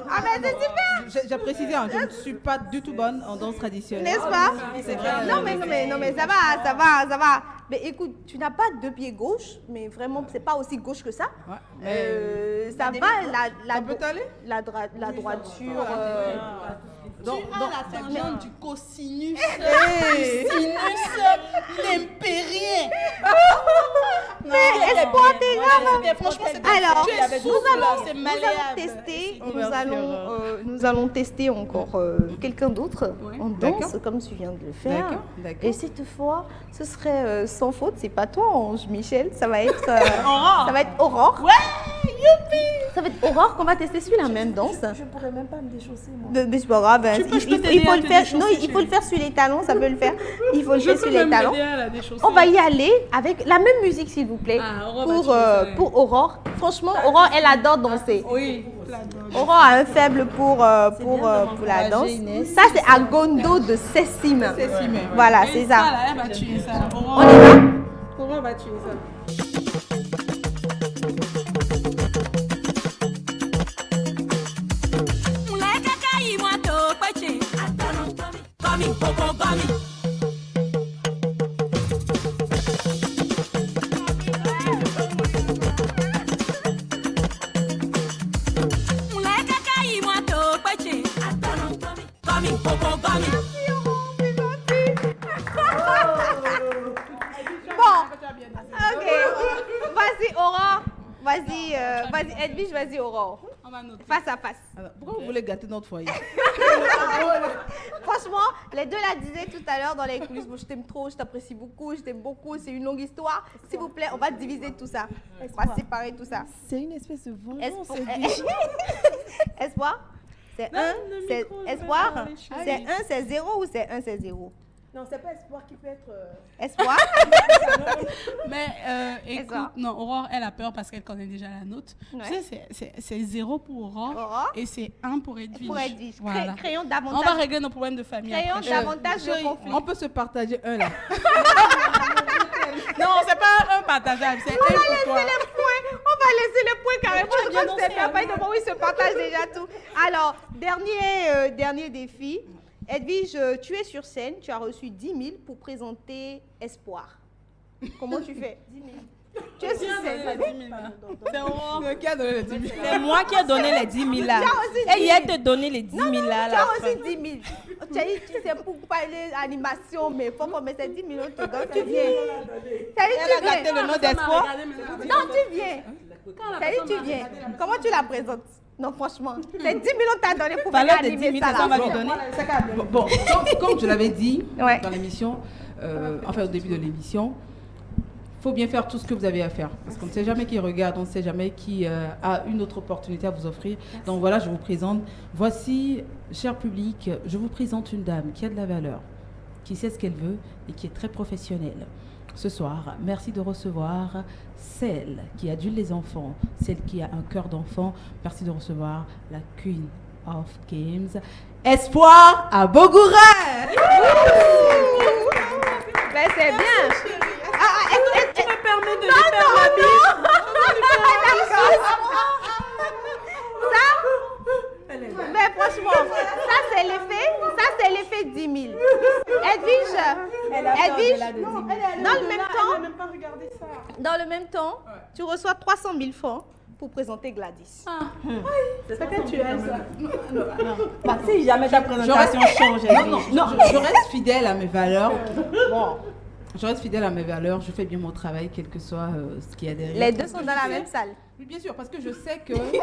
Ah mais c'est super. J'ai précisé, je ne suis pas du tout bonne en danse traditionnelle. N'est-ce pas? C'est vrai. Non mais ça va. Mais écoute, tu n'as pas deux pieds gauche, mais vraiment c'est pas aussi gauche que ça. Ouais, ça va, ça peut t'aller? la droiture. Donc, la tangente du cosinus, Hey. sinus, l'impérien. Mais espoir t'es grave. Franchement, c'est Alors, tu es nous souple, allons nous allons tester encore quelqu'un d'autre en danse, comme tu viens de le faire. D'accord. Et cette fois, ce serait sans faute. C'est pas toi, Ange Michel. Ça va être ça va être Aurore. Ouais, youpi. Ça va être Aurore qu'on va tester sur la même danse. Je pourrais même pas me déchausser, moi. Mais c'est pas grave. Je peux t'aider Il faut à le te faire. déchausser, Non, il faut le faire sur les talons. Ça peut le faire. Il faut le Je faire sur peux les même talons. m'aider à la déchausser. On va y aller avec la même musique, s'il vous plaît, Ah, Aurore pour Aurore. Franchement, Aurore, elle adore danser. Oui. Aurore a un faible pour la danse. Ça, c'est Agondo de Sessime. Voilà, Et c'est ça, ça. là, elle va tuer ça. On y va? Aurore va tuer ça. Bon, ok. Vas-y, Aurore. Vas-y, Edwige, vas-y, Aurore. On va noter. Face à face. Alors, pourquoi vous voulez gâter notre foyer? Franchement, les deux la disaient tout à l'heure dans les coulisses. Bon, je t'aime trop, je t'apprécie beaucoup, je t'aime beaucoup. C'est une longue histoire. S'il vous plaît, on va diviser tout ça. On va séparer tout ça. C'est une espèce de vengeance. Espoir? C'est Non, 1, le c'est micro, je vais espoir? pas les choses. C'est 1, c'est 0 ou c'est 1, c'est 0? Non, c'est pas espoir qui peut être. Espoir? Mais écoute, Espoir. non, Aurore, elle a peur parce qu'elle connaît déjà la note. Ouais. Tu sais, c'est 0 pour Aurore, Aurore? et c'est 1 pour Edwige. Pour Edwige. Voilà. Créons On va davantage. régler nos problèmes de famille. Créons après. davantage de Chérie, conflits. on peut se partager un là. Non, c'est pas un partageable, c'est un pour toi. On va laisser les points carrément. Tu as Je bien crois que c'est dansé, pas de bon, ils se partagent déjà tout. Alors, dernier défi. Edwige, tu es sur scène, tu as reçu 10 000 pour présenter Espoir. Comment tu fais? 10 000. Tu es sur Viens donner scène. les 10 000 là. C'est Aurore. Qui a donné les 10 000? C'est moi qui ai donné les 10 000 là. Tu as aussi Et 10 il 000. a te donné les 10 000 là à Tu la as fin. aussi 10 000. Tu as dit que c'est pour parler animation, mais mais c'est 10 000 on te donne. Tu viens. Tu as dit Elle a tu gâté viens. le nom d'Espoir. Non, tu viens. Tu as dit tu viens. Comment tu la présentes? Non, franchement. C'est 10 000 on t'a donné pour venir Valeur de animer 10 000, ça ça va là. lui donner. Bon, comme je l'avais dit Ouais. dans l'émission, enfin au début de l'émission, il faut bien faire tout ce que vous avez à faire. Parce qu'on ne sait jamais qui regarde, on ne sait jamais qui a une autre opportunité à vous offrir. Donc voilà, je vous présente. Voici, cher public, je vous présente une dame qui a de la valeur, qui sait ce qu'elle veut et qui est très professionnelle. Ce soir, merci de recevoir celle qui adulte les enfants, celle qui a un cœur d'enfant. Merci de recevoir la Queen of Games, Espoir à Bogouret. Ben, c'est bien. Est-ce que tu me permets de lui faire la bise? Mais franchement, ça c'est l'effet 10 000. Edwige, dans le même temps, tu reçois 300 000 francs pour présenter Gladys. C'est ça que tu aimes ça. Si jamais ta présentation change. Non, je reste fidèle à mes valeurs. Bon. Je reste fidèle à mes valeurs, je fais bien mon travail, quel que soit ce qu'il y a derrière. Les deux sont dans la même salle. Oui, bien sûr, parce que je sais que... bien sûr.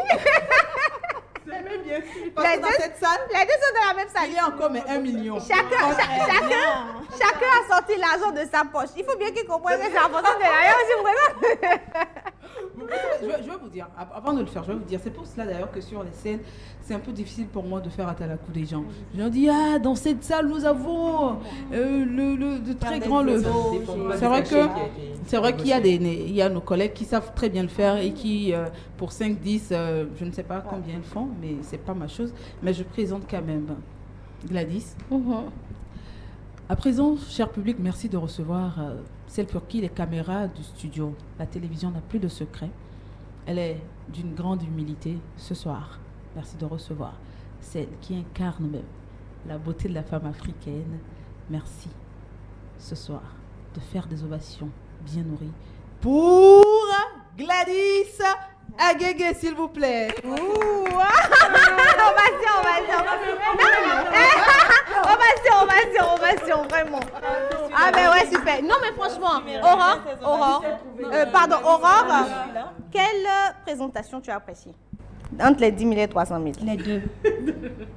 Parce que dans cette salle, les deux sont dans la même salle. Il y a encore 1 million. Chacun a sorti l'argent de sa poche. Il faut bien qu'ils comprennent que c'est important de l'argent aussi, vraiment. Je vais vous dire, avant de le faire, je vais vous dire, c'est pour cela d'ailleurs que sur les scènes, c'est un peu difficile pour moi de faire appel à coup des gens. Je leur dis, dans cette salle, nous avons de très grands leveaux. C'est vrai qu'il y a nos collègues qui savent très bien le faire et qui, pour 5, 10, je ne sais pas combien ils font, mais c'est pas ma chose. Mais je présente quand même Gladys. À présent, cher public, merci de recevoir celle pour qui les caméras du studio, la télévision n'a plus de secret. Elle est d'une grande humilité ce soir. Merci de recevoir celle qui incarne même la beauté de la femme africaine. Merci ce soir de faire des ovations bien nourries pour Gladys Agege, s'il vous plaît. Ovation, vraiment. Ah ben ouais, super. Non mais franchement, Aurore, quelle présentation tu as appréciée entre les 10 000 et 300 000? Les deux.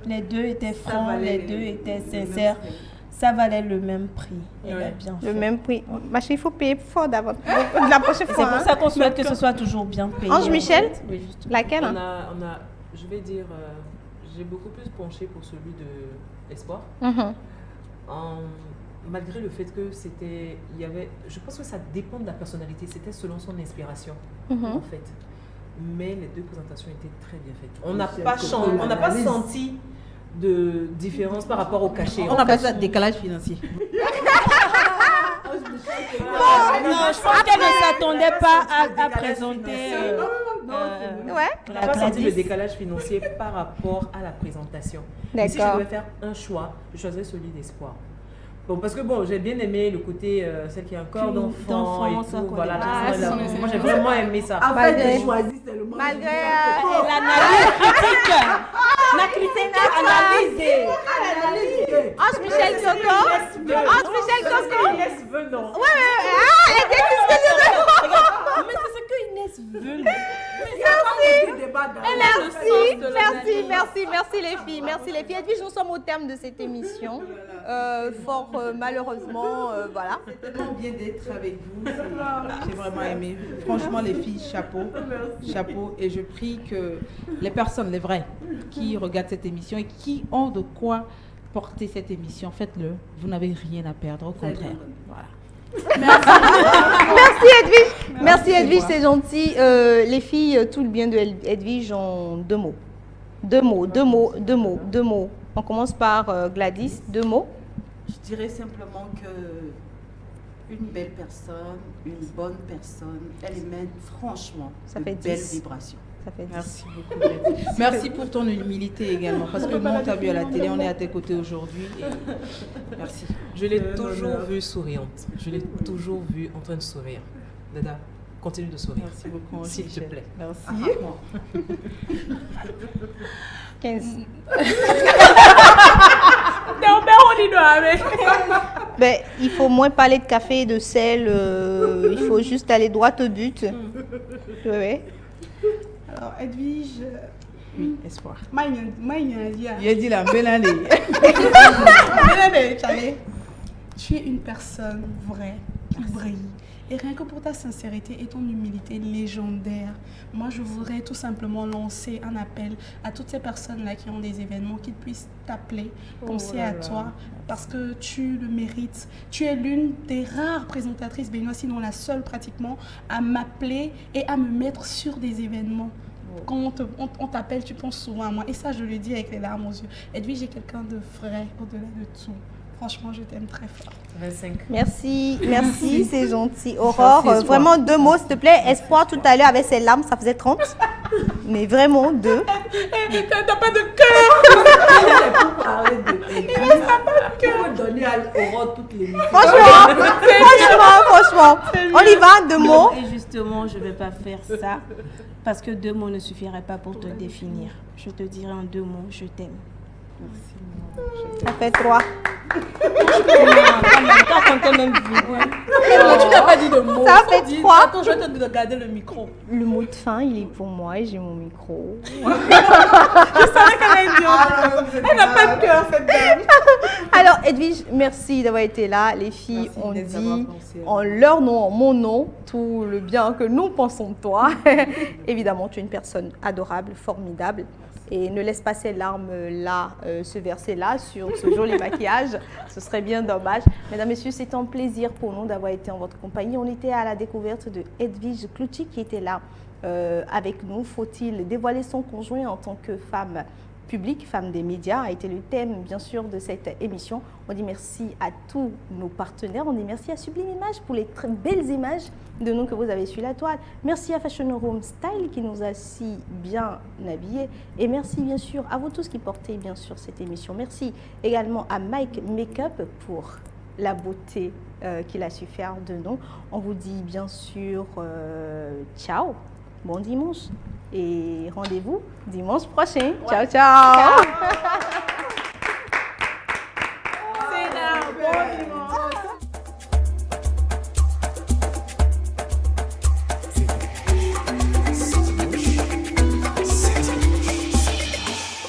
Les deux étaient francs, les deux étaient sincères. Ça valait le même prix. Elle a bien fait. Le même prix. Machin, il faut payer fort d'avant. La prochaine fois. C'est pour ça qu'on souhaite que ce soit toujours bien payé. Ange Michel, en fait. Oui, justement. laquelle? Je vais dire, j'ai beaucoup plus penché pour celui de Espoir. Malgré le fait que je pense que ça dépend de la personnalité, c'était selon son inspiration, en fait. Mais les deux présentations étaient très bien faites. On n'a pas senti de différence par rapport au cachet. On appelle ça décalage financier. Non, je pense qu'elle ne s'attendait pas à présenter. On n'a pas senti le décalage financier par rapport à la présentation. Et si je devais faire un choix, je choisirais celui d'Espoir. Bon, parce que j'ai bien aimé le côté, celle qui a un corps d'enfant et tout. Voilà, moi j'ai vraiment aimé ça. Malgré choisi, c'est le moment. Malgré l'analyse critique. La critique analysée. Ange Michel Coco. Non. Mais c'est ce que Inès veut. Merci les filles. Et puis nous sommes au terme de cette émission. Fort malheureusement, voilà. C'est tellement bien d'être avec vous. J'ai vraiment aimé. Franchement, les filles, chapeau. Et je prie que les personnes, les vraies, qui regardent cette émission et qui ont de quoi porter cette émission, faites-le. Vous n'avez rien à perdre, au contraire. Voilà. Merci Edwige, c'est gentil. Les filles, tout le bien de Edwige en 2 mots. 2 mots. On commence par Gladys, 2 mots. Je dirais simplement que une belle personne, une bonne personne, elle émet franchement ça fait de belles vibrations. Ça fait 10. Merci beaucoup. Merci pour ton humilité également, parce que nous on t'a vu à la télé, on est à tes côtés aujourd'hui. Merci. Je l'ai toujours vue souriante. Je l'ai toujours vue en train de sourire. Dada, continue de sourire. Merci beaucoup, s'il te plaît. Merci. 15. Ben, il faut moins parler de café et de sel. Il faut juste aller droit au but. Oui. Alors, Edwige. Oui, Espoir. Il a dit la belle année. Tu es une personne vraie, qui brille. Et rien que pour ta sincérité et ton humilité légendaire, moi je voudrais tout simplement lancer un appel à toutes ces personnes-là qui ont des événements, qu'ils puissent t'appeler, penser à toi, parce que tu le mérites. Tu es l'une des rares présentatrices béninoises, sinon la seule pratiquement, à m'appeler et à me mettre sur des événements. Quand on t'appelle, tu penses souvent à moi. Et ça, je le dis avec les larmes aux yeux. Edwige est quelqu'un de vrai au-delà de tout. Franchement, je t'aime très fort. 25. Merci, merci, c'est gentil. Aurore, vraiment 2 mots, s'il te plaît. Espoir, tout à l'heure, avec ses larmes, ça faisait 30. Mais vraiment 2. T'as pas de cœur. Pour parler de il faut donner à Aurore toutes les minutes. Franchement. On y va, 2 mots. Et justement, je ne vais pas faire ça parce que 2 mots ne suffiraient pas pour te définir. Je te dirai en 2 mots, je t'aime. Ça fait 3. Tu n'as pas dit de mots. Ça fait 3. Attends, je vais te regarder le micro. Le mot de fin, il est pour moi et j'ai mon micro. Je savais qu'elle allait dire. Elle n'a pas de cœur, cette dame. Alors, Edwige, merci d'avoir été là. Les filles ont dit en leur nom, en mon nom, tout le bien que nous pensons de toi. Évidemment, tu es une personne adorable, formidable. Et ne laisse pas ces larmes-là se verser là sur ce joli maquillage. Ce serait bien dommage. Mesdames, Messieurs, c'est un plaisir pour nous d'avoir été en votre compagnie. On était à la découverte de Edwige Cloutier qui était là avec nous. Faut-il dévoiler son conjoint en tant que femme publique, femme des médias, a été le thème bien sûr de cette émission. On dit merci à tous nos partenaires, on dit merci à Sublime Images pour les très belles images de nous que vous avez sur la toile. Merci à Fashion Room Style qui nous a si bien habillés et merci bien sûr à vous tous qui portez bien sûr cette émission. Merci également à Mike Makeup pour la beauté qu'il a su faire de nous. On vous dit bien sûr ciao, bon dimanche. Et rendez-vous dimanche prochain. Ciao, ciao.